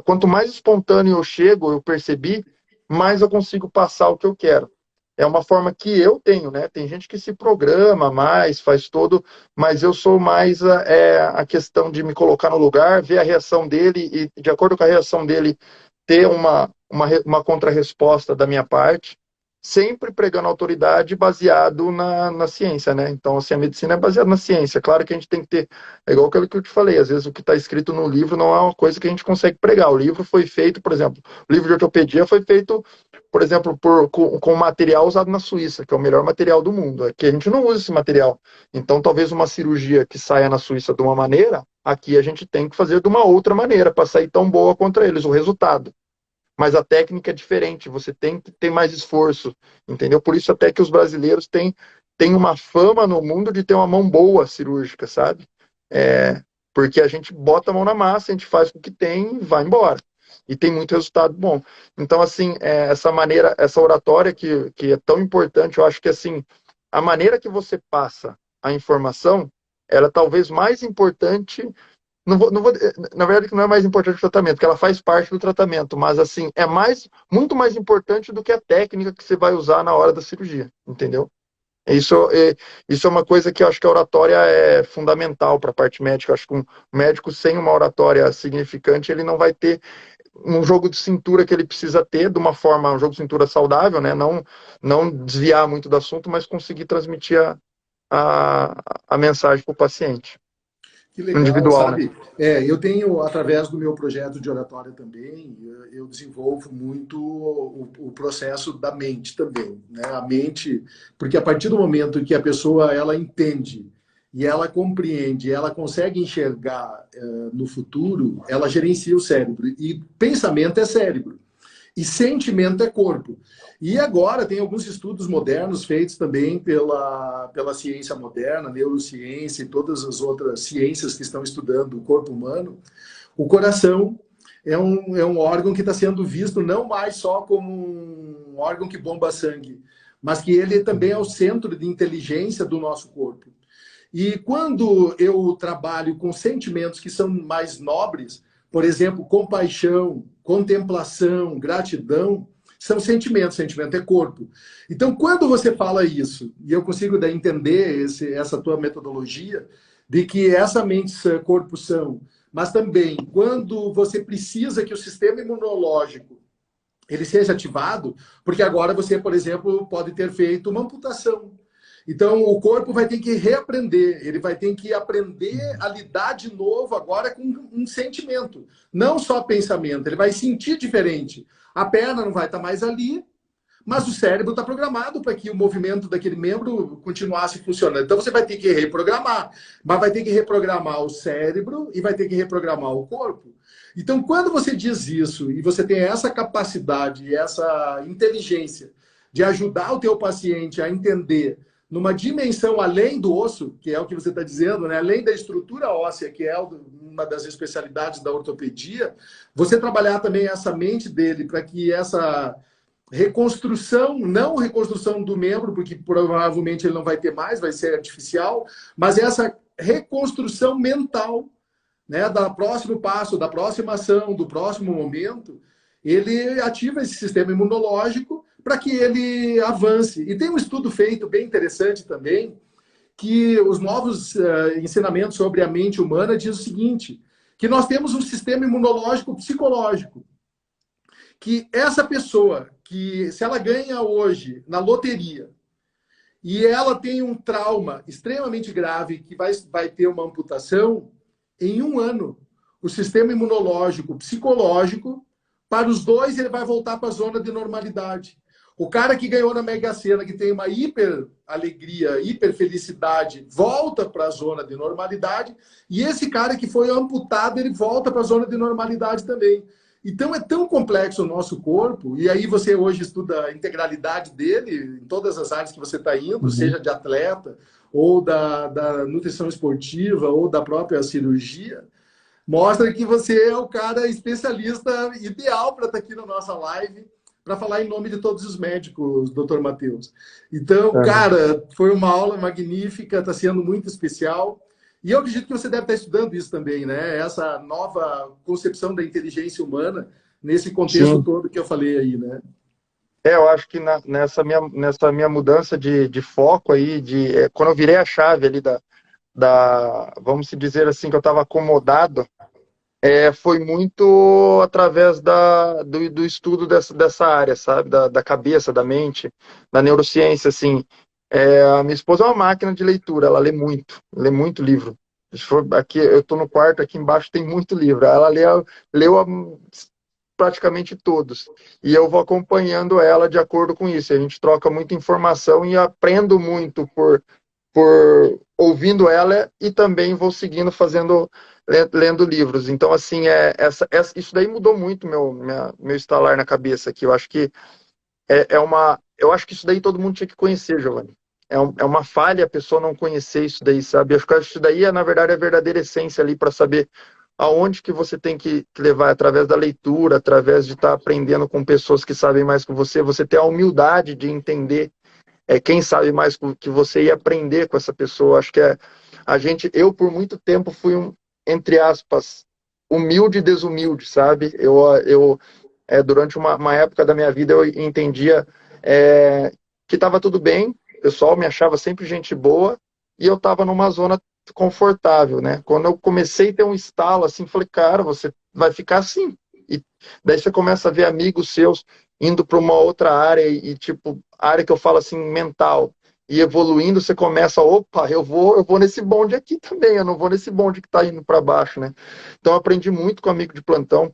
quanto mais espontâneo eu chego, eu percebi, mais eu consigo passar o que eu quero. É uma forma que eu tenho, né? Tem gente que se programa mais, faz todo, mas eu sou mais a questão de me colocar no lugar, ver a reação dele e, de acordo com a reação dele, ter uma contrarresposta da minha parte, sempre pregando autoridade baseado na ciência, né? Então, assim, a medicina é baseada na ciência. Claro que a gente tem que ter, é igual aquilo que eu te falei, às vezes o que está escrito no livro não é uma coisa que a gente consegue pregar. O livro foi feito, por exemplo, o livro de ortopedia foi feito, por exemplo, com material usado na Suíça, que é o melhor material do mundo. Aqui a gente não usa esse material. Então, talvez uma cirurgia que saia na Suíça de uma maneira, aqui a gente tem que fazer de uma outra maneira para sair tão boa contra eles, o resultado. Mas a técnica é diferente, você tem que ter mais esforço, entendeu? Por isso até que os brasileiros têm uma fama no mundo de ter uma mão boa cirúrgica, sabe? Porque a gente bota a mão na massa, a gente faz o que tem e vai embora. E tem muito resultado bom. Então, assim, essa maneira, essa oratória que é tão importante, eu acho que, assim, a maneira que você passa a informação, ela é talvez mais importante. Não vou, na verdade, que não é mais importante o tratamento, porque ela faz parte do tratamento, mas assim, muito mais importante do que a técnica que você vai usar na hora da cirurgia, entendeu? Isso é uma coisa que eu acho que a oratória é fundamental para a parte médica. Eu acho que um médico sem uma oratória significante, ele não vai ter um jogo de cintura que ele precisa ter de uma forma, um jogo de cintura saudável, né? Não desviar muito do assunto, mas conseguir transmitir a mensagem para o paciente. Que legal, Individual, né? sabe? Eu tenho, através do meu projeto de oratória também, eu desenvolvo muito o processo da mente também, né? A mente, porque a partir do momento que a pessoa ela entende e ela compreende, ela consegue enxergar no futuro, ela gerencia o cérebro. E pensamento é cérebro. E sentimento é corpo. E agora tem alguns estudos modernos feitos também pela ciência moderna, neurociência e todas as outras ciências que estão estudando o corpo humano. O coração é um órgão que está sendo visto não mais só como um órgão que bomba sangue, mas que ele também é o centro de inteligência do nosso corpo. E quando eu trabalho com sentimentos que são mais nobres, por exemplo, compaixão, contemplação, gratidão, são sentimentos, sentimento é corpo. Então, quando você fala isso, e eu consigo daí entender essa tua metodologia, de que essa mente corpo são, mas também quando você precisa que o sistema imunológico ele seja ativado, porque agora você, por exemplo, pode ter feito uma amputação. Então, o corpo vai ter que reaprender, ele vai ter que aprender a lidar de novo agora com um sentimento, não só pensamento, ele vai sentir diferente. A perna não vai estar mais ali, mas o cérebro está programado para que o movimento daquele membro continuasse funcionando. Então, você vai ter que reprogramar, mas vai ter que reprogramar o cérebro e vai ter que reprogramar o corpo. Então, quando você diz isso e você tem essa capacidade, essa inteligência de ajudar o teu paciente a entender numa dimensão além do osso, que é o que você está dizendo, né? Além da estrutura óssea, que é uma das especialidades da ortopedia, você trabalhar também essa mente dele para que essa reconstrução, não reconstrução do membro, porque provavelmente ele não vai ter mais, vai ser artificial, mas essa reconstrução mental, né, da próximo passo, da próxima ação, do próximo momento, ele ativa esse sistema imunológico para que ele avance. E tem um estudo feito bem interessante também, que os novos ensinamentos sobre a mente humana diz o seguinte, que nós temos um sistema imunológico psicológico, que essa pessoa, que se ela ganha hoje na loteria, e ela tem um trauma extremamente grave, que vai ter uma amputação, em um ano, o sistema imunológico, psicológico, para os dois, ele vai voltar para a zona de normalidade. O cara que ganhou na Mega Sena, que tem uma hiper alegria, hiper felicidade, volta para a zona de normalidade. E esse cara que foi amputado, ele volta para a zona de normalidade também. Então é tão complexo o nosso corpo, e aí você hoje estuda a integralidade dele em todas as áreas que você está indo, Uhum. seja de atleta, ou da nutrição esportiva, ou da própria cirurgia, mostra que você é o cara especialista ideal para estar aqui na nossa live, para falar em nome de todos os médicos, doutor Matheus. Então, Uhum. cara, foi uma aula magnífica, está sendo muito especial. E eu acredito que você deve estar estudando isso também, né? Essa nova concepção da inteligência humana nesse contexto Sim. todo que eu falei aí, né? Eu acho que nessa minha mudança de foco aí, quando eu virei a chave ali vamos se dizer assim, que eu estava acomodado, foi muito através do estudo dessa área, sabe? Da cabeça, da mente, da neurociência, assim. A minha esposa é uma máquina de leitura, ela lê muito livro. Se for aqui, eu estou no quarto, aqui embaixo tem muito livro. Ela leu praticamente todos. E eu vou acompanhando ela de acordo com isso. A gente troca muita informação e aprendo muito por ouvindo ela e também vou seguindo lendo livros. Então, assim, isso daí mudou muito meu estalar na cabeça aqui. Eu acho que eu acho que isso daí todo mundo tinha que conhecer, Giovanni. É uma falha a pessoa não conhecer isso daí, sabe? Eu acho que isso daí na verdade, a verdadeira essência ali para saber aonde que você tem que levar, através da leitura, através de estar aprendendo com pessoas que sabem mais que você ter a humildade de entender quem sabe mais que você e aprender com essa pessoa. Acho que eu por muito tempo fui entre aspas, humilde e desumilde, sabe? Durante uma época da minha vida eu entendia que estava tudo bem, o pessoal me achava sempre gente boa e eu estava numa zona confortável, né? Quando eu comecei a ter um estalo assim, falei, cara, você vai ficar assim. E daí você começa a ver amigos seus indo para uma outra área tipo, área que eu falo assim, mental, e evoluindo, você começa, opa, eu vou nesse bonde aqui também, eu não vou nesse bonde que está indo para baixo, né? Então, eu aprendi muito com amigo de plantão,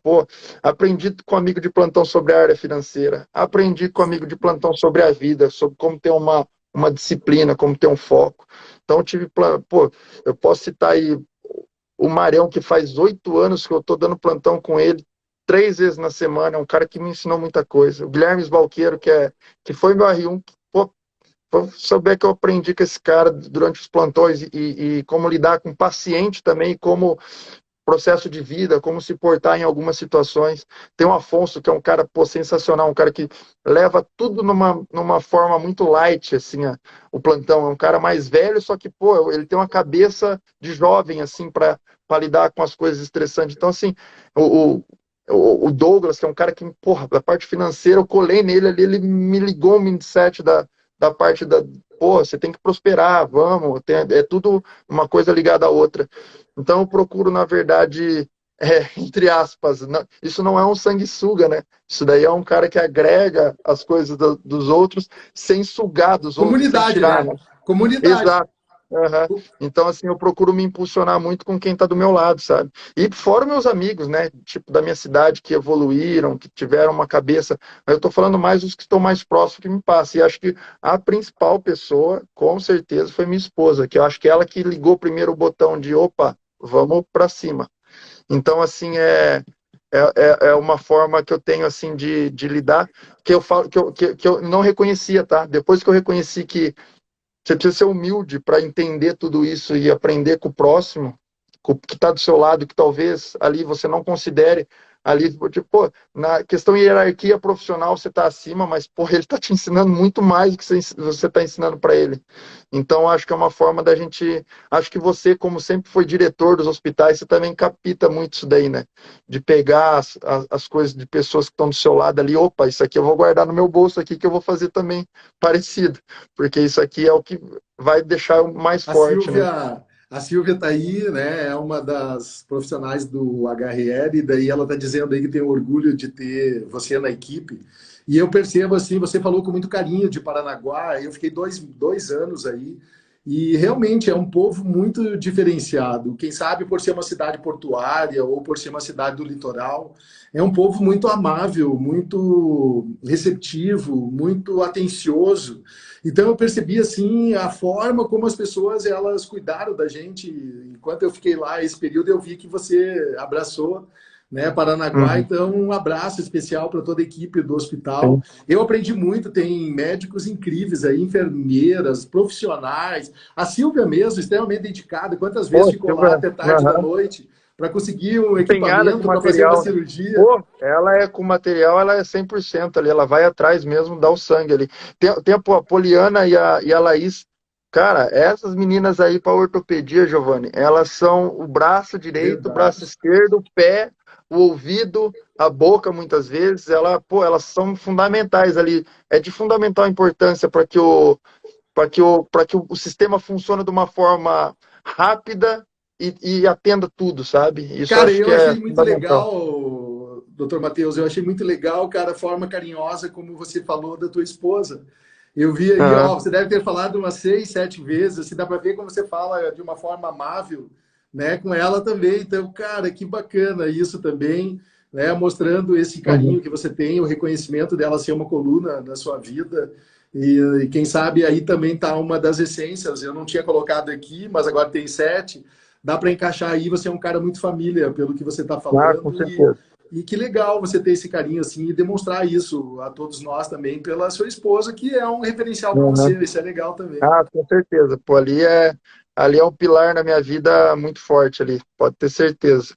aprendi com amigo de plantão sobre a área financeira, aprendi com amigo de plantão sobre a vida, sobre como ter uma disciplina, como ter um foco. Então, eu posso citar aí o Marião, que faz 8 anos que eu estou dando plantão com ele, 3 vezes na semana, é um cara que me ensinou muita coisa. O Guilherme Sbalqueiro, que foi meu R1, vou saber que eu aprendi com esse cara durante os plantões e como lidar com paciente também, como processo de vida, como se portar em algumas situações. Tem o Afonso, que é um cara sensacional, um cara que leva tudo numa forma muito light, assim, o plantão. É um cara mais velho, só que, ele tem uma cabeça de jovem, assim, para lidar com as coisas estressantes. Então, assim, o Douglas, que é um cara que, da parte financeira, eu colei nele ali, ele me ligou o mindset da parte você tem que prosperar, vamos, é tudo uma coisa ligada à outra. Então eu procuro, na verdade, entre aspas, isso não é um sanguessuga, né? Isso daí é um cara que agrega as coisas dos outros sem sugar dos outros, sem Comunidade, tirar, né? né? Comunidade. Exato. Uhum. Então, assim, eu procuro me impulsionar muito com quem está do meu lado, sabe? E fora meus amigos, né? Tipo, da minha cidade, que evoluíram, que tiveram uma cabeça. Mas eu estou falando mais dos que estão mais próximos que me passam. E acho que a principal pessoa, com certeza, foi minha esposa, que eu acho que ela que ligou primeiro o botão de opa, vamos para cima. Então, assim, é uma forma que eu tenho, assim, de lidar, que eu falo, que eu não reconhecia, tá? Depois que eu reconheci que você precisa ser humilde para entender tudo isso e aprender com o próximo, com o que está do seu lado, que talvez ali você não considere ali, tipo, na questão de hierarquia profissional você está acima, mas ele está te ensinando muito mais do que você está ensinando para ele. Então, acho que é uma forma da gente. Acho que você, como sempre foi diretor dos hospitais, você também capta muito isso daí, né? De pegar as coisas de pessoas que estão do seu lado ali, opa, isso aqui eu vou guardar no meu bolso aqui que eu vou fazer também parecido, porque isso aqui é o que vai deixar mais A forte, né? Silvia, a Silvia tá aí, né? É uma das profissionais do HRL, e daí ela tá dizendo aí que tem orgulho de ter você na equipe. E eu percebo assim, você falou com muito carinho de Paranaguá, eu fiquei dois anos aí, e realmente é um povo muito diferenciado. Quem sabe por ser uma cidade portuária ou por ser uma cidade do litoral, é um povo muito amável, muito receptivo, muito atencioso. Então eu percebi assim a forma como as pessoas elas cuidaram da gente. Enquanto eu fiquei lá esse período, eu vi que você abraçou né, Paranaguá. Uhum. Então, um abraço especial para toda a equipe do hospital. Sim. Eu aprendi muito, tem médicos incríveis aí, enfermeiras, profissionais. A Silvia mesmo, extremamente dedicada. Quantas vezes Pô, ficou lá Silvia, até tarde da aham. noite para conseguir um Empenhada com equipamento para fazer uma material. cirurgia? Pô, ela é com material, ela é 100% ali, ela vai atrás mesmo, dá o sangue ali. Pô, a Poliana e a Laís, cara, essas meninas aí para ortopedia, Giovanni, elas são o braço direito, o braço Verdade. esquerdo, o pé, o ouvido, a boca, muitas vezes, pô, elas são fundamentais ali. É de fundamental importância para que o sistema funcione de uma forma rápida e atenda tudo, sabe? Isso eu Cara, acho que eu é achei muito fundamental. legal, doutor Matheus, eu achei muito legal, cara, a forma carinhosa como você falou da tua esposa. Eu vi aí, ó, Aham. você deve ter falado umas 6, 7 vezes, assim, dá para ver como você fala de uma forma amável, né, com ela também. Então, cara, que bacana isso também, né, mostrando esse Uhum. carinho que você tem, o reconhecimento dela ser uma coluna na sua vida. E quem sabe aí também tá uma das essências. Eu não tinha colocado aqui, mas agora tem 7. Dá para encaixar aí. Você é um cara muito família, pelo que você está Ah, com falando. certeza. E que legal você ter esse carinho assim e demonstrar isso a todos nós também pela sua esposa, que é um referencial para Uhum. você. Isso é legal também. Ah, com certeza. Pô, ali é um pilar na minha vida muito forte ali, pode ter certeza.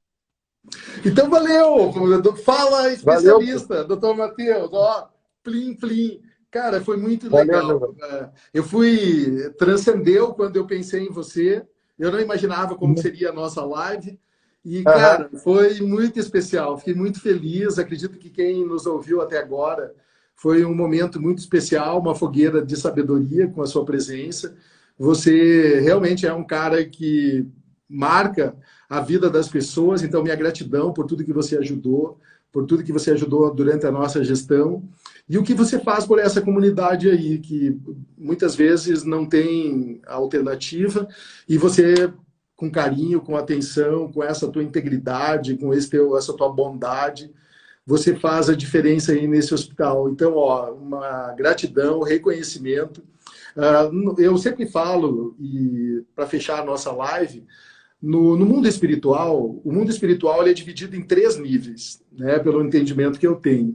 Então, valeu! Fala, Valeu, pô. especialista, doutor Matheus. Ó, plim, plim. Cara, foi muito Valeu, legal. Giovanni. Eu fui, transcendeu quando eu pensei em você. Eu não imaginava como Uhum. seria a nossa live. E, Aham. cara, foi muito especial. Fiquei muito feliz. Acredito que quem nos ouviu até agora foi um momento muito especial, uma fogueira de sabedoria com a sua presença. Você realmente é um cara que marca a vida das pessoas. Então, minha gratidão por tudo que você ajudou, por tudo que você ajudou durante a nossa gestão e o que você faz por essa comunidade aí, que muitas vezes não tem alternativa, e você, com carinho, com atenção, com essa tua integridade, com essa tua bondade, você faz a diferença aí nesse hospital. Então, ó, uma gratidão, reconhecimento. Eu sempre falo, e para fechar a nossa live, no mundo espiritual, o mundo espiritual ele é dividido em 3 níveis, né, pelo entendimento que eu tenho.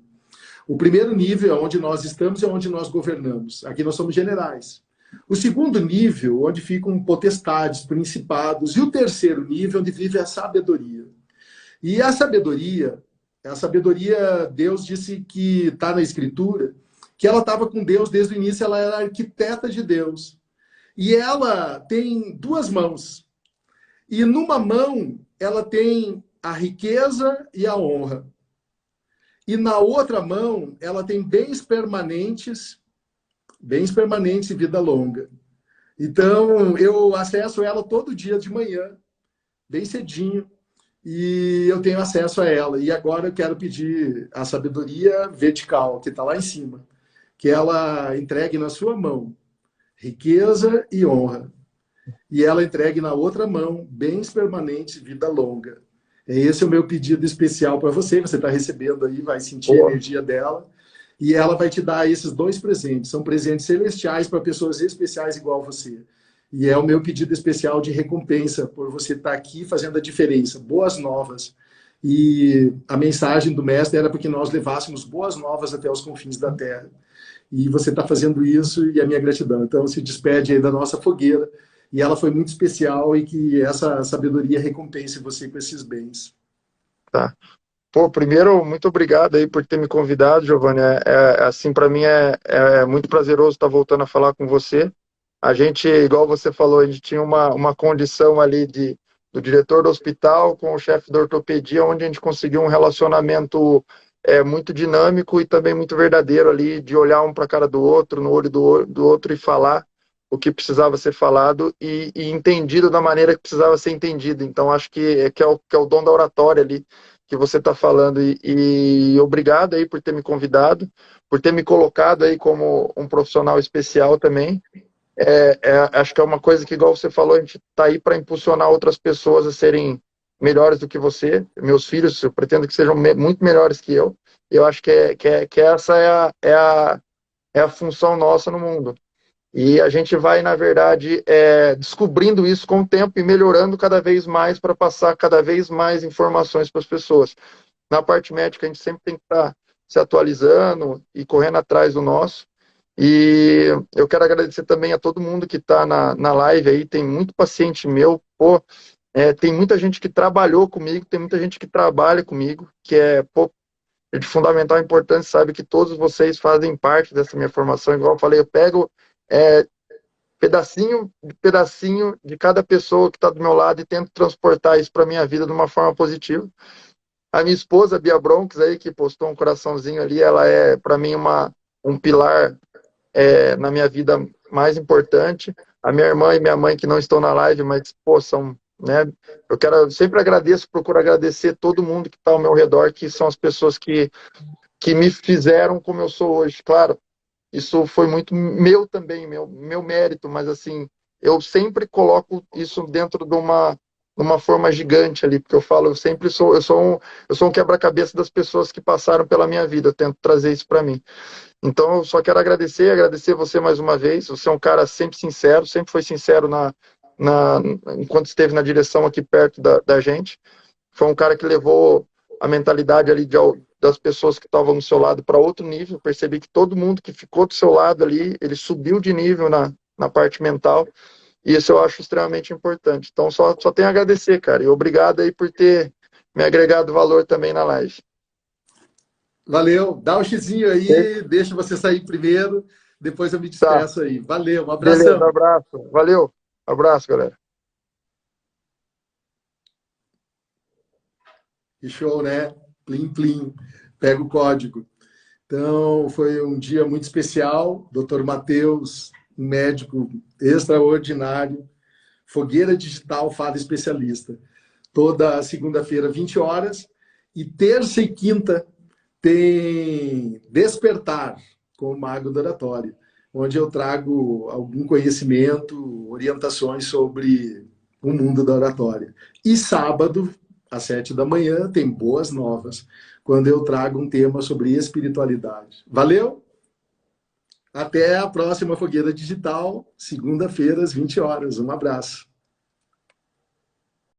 O primeiro nível é onde nós estamos e é onde nós governamos. Aqui nós somos generais. O segundo nível, onde ficam potestades, principados. E o terceiro nível, onde vive a sabedoria. E a sabedoria, Deus disse que está na Escritura, que ela estava com Deus desde o início, ela era arquiteta de Deus. E ela tem 2 mãos. E numa mão, ela tem a riqueza e a honra. E na outra mão, ela tem bens permanentes e vida longa. Então, eu acesso ela todo dia de manhã, bem cedinho, e eu tenho acesso a ela. E agora eu quero pedir a sabedoria vertical, que está lá em cima, que ela entregue na sua mão riqueza e honra. E ela entregue na outra mão bens permanentes e vida longa. Esse é o meu pedido especial para você. Você está recebendo aí, vai sentir a Pô, energia dela. E ela vai te dar esses 2 presentes. São presentes celestiais para pessoas especiais igual você. E é o meu pedido especial de recompensa por você estar aqui fazendo a diferença. Boas novas. E a mensagem do mestre era para que nós levássemos boas novas até os confins da terra. E você está fazendo isso e a minha gratidão. Então, se despede aí da nossa fogueira. E ela foi muito especial e que essa sabedoria recompense você com esses bens. tá. Pô, primeiro, muito obrigado aí por ter me convidado, Giovanni. Assim, para mim é muito prazeroso estar voltando a falar com você. A gente, igual você falou, a gente tinha uma condição ali do diretor do hospital com o chefe da ortopedia, onde a gente conseguiu um relacionamento muito dinâmico e também muito verdadeiro ali, de olhar um para a cara do outro, no olho do outro e falar o que precisava ser falado e entendido da maneira que precisava ser entendido. Então, acho que é o dom da oratória ali que você está falando. E obrigado aí por ter me convidado, por ter me colocado aí como um profissional especial também. Acho que é uma coisa que, igual você falou, a gente está aí para impulsionar outras pessoas a serem melhores do que você. Meus filhos, eu pretendo que sejam muito melhores que eu. Eu acho que essa é a função nossa no mundo. E a gente vai, na verdade, descobrindo isso com o tempo e melhorando cada vez mais para passar cada vez mais informações para as pessoas. na parte médica a gente sempre tem que estar se atualizando e correndo atrás do nosso. E eu quero agradecer também a todo mundo que está na live aí, tem muito paciente meu, pô, tem muita gente que trabalhou comigo, tem muita gente que trabalha comigo, que pô, de fundamental importância, sabe que todos vocês fazem parte dessa minha formação, igual eu falei, eu pego pedacinho de cada pessoa que está do meu lado e tento transportar isso para minha vida de uma forma positiva. A minha esposa, Bia Bronx, aí, que postou um coraçãozinho ali, ela é, para mim, um pilar na minha vida mais importante. A minha irmã e minha mãe, que não estão na live, mas, pô, são, né? Eu sempre agradeço, procuro agradecer todo mundo que está ao meu redor, que são as pessoas que me fizeram como eu sou hoje. Claro, isso foi muito meu também, meu mérito, mas assim, eu sempre coloco isso dentro de uma forma gigante ali, porque eu falo, eu sou um quebra-cabeça das pessoas que passaram pela minha vida, eu tento trazer isso para mim. Então, eu só quero agradecer você mais uma vez, você é um cara sempre sincero, sempre foi sincero enquanto esteve na direção aqui perto da gente, foi um cara que levou a mentalidade ali das pessoas que estavam do seu lado para outro nível. Eu percebi que todo mundo que ficou do seu lado ali, ele subiu de nível na parte mental, e isso eu acho extremamente importante. Então, só tenho a agradecer, cara, e obrigado aí por ter me agregado valor também na live. Valeu, dá um xizinho aí, deixa você sair primeiro, depois eu me Tá, despeço aí. Valeu, um beleza, abração. abraço, valeu, abraço, galera. Que show, né? Plim, plim. Pega o código. Então, foi um dia muito especial. Dr. Matheus, um médico extraordinário. Fogueira Digital Fada Especialista. Toda segunda-feira, 20 horas. E terça e quinta tem Despertar com o Mago da Oratória, onde eu trago algum conhecimento, orientações sobre o mundo da oratória. E sábado, às 7 da manhã, tem Boas Novas, quando eu trago um tema sobre espiritualidade. Valeu? Até a próxima Fogueira Digital, segunda-feira, às 20 horas. Um abraço.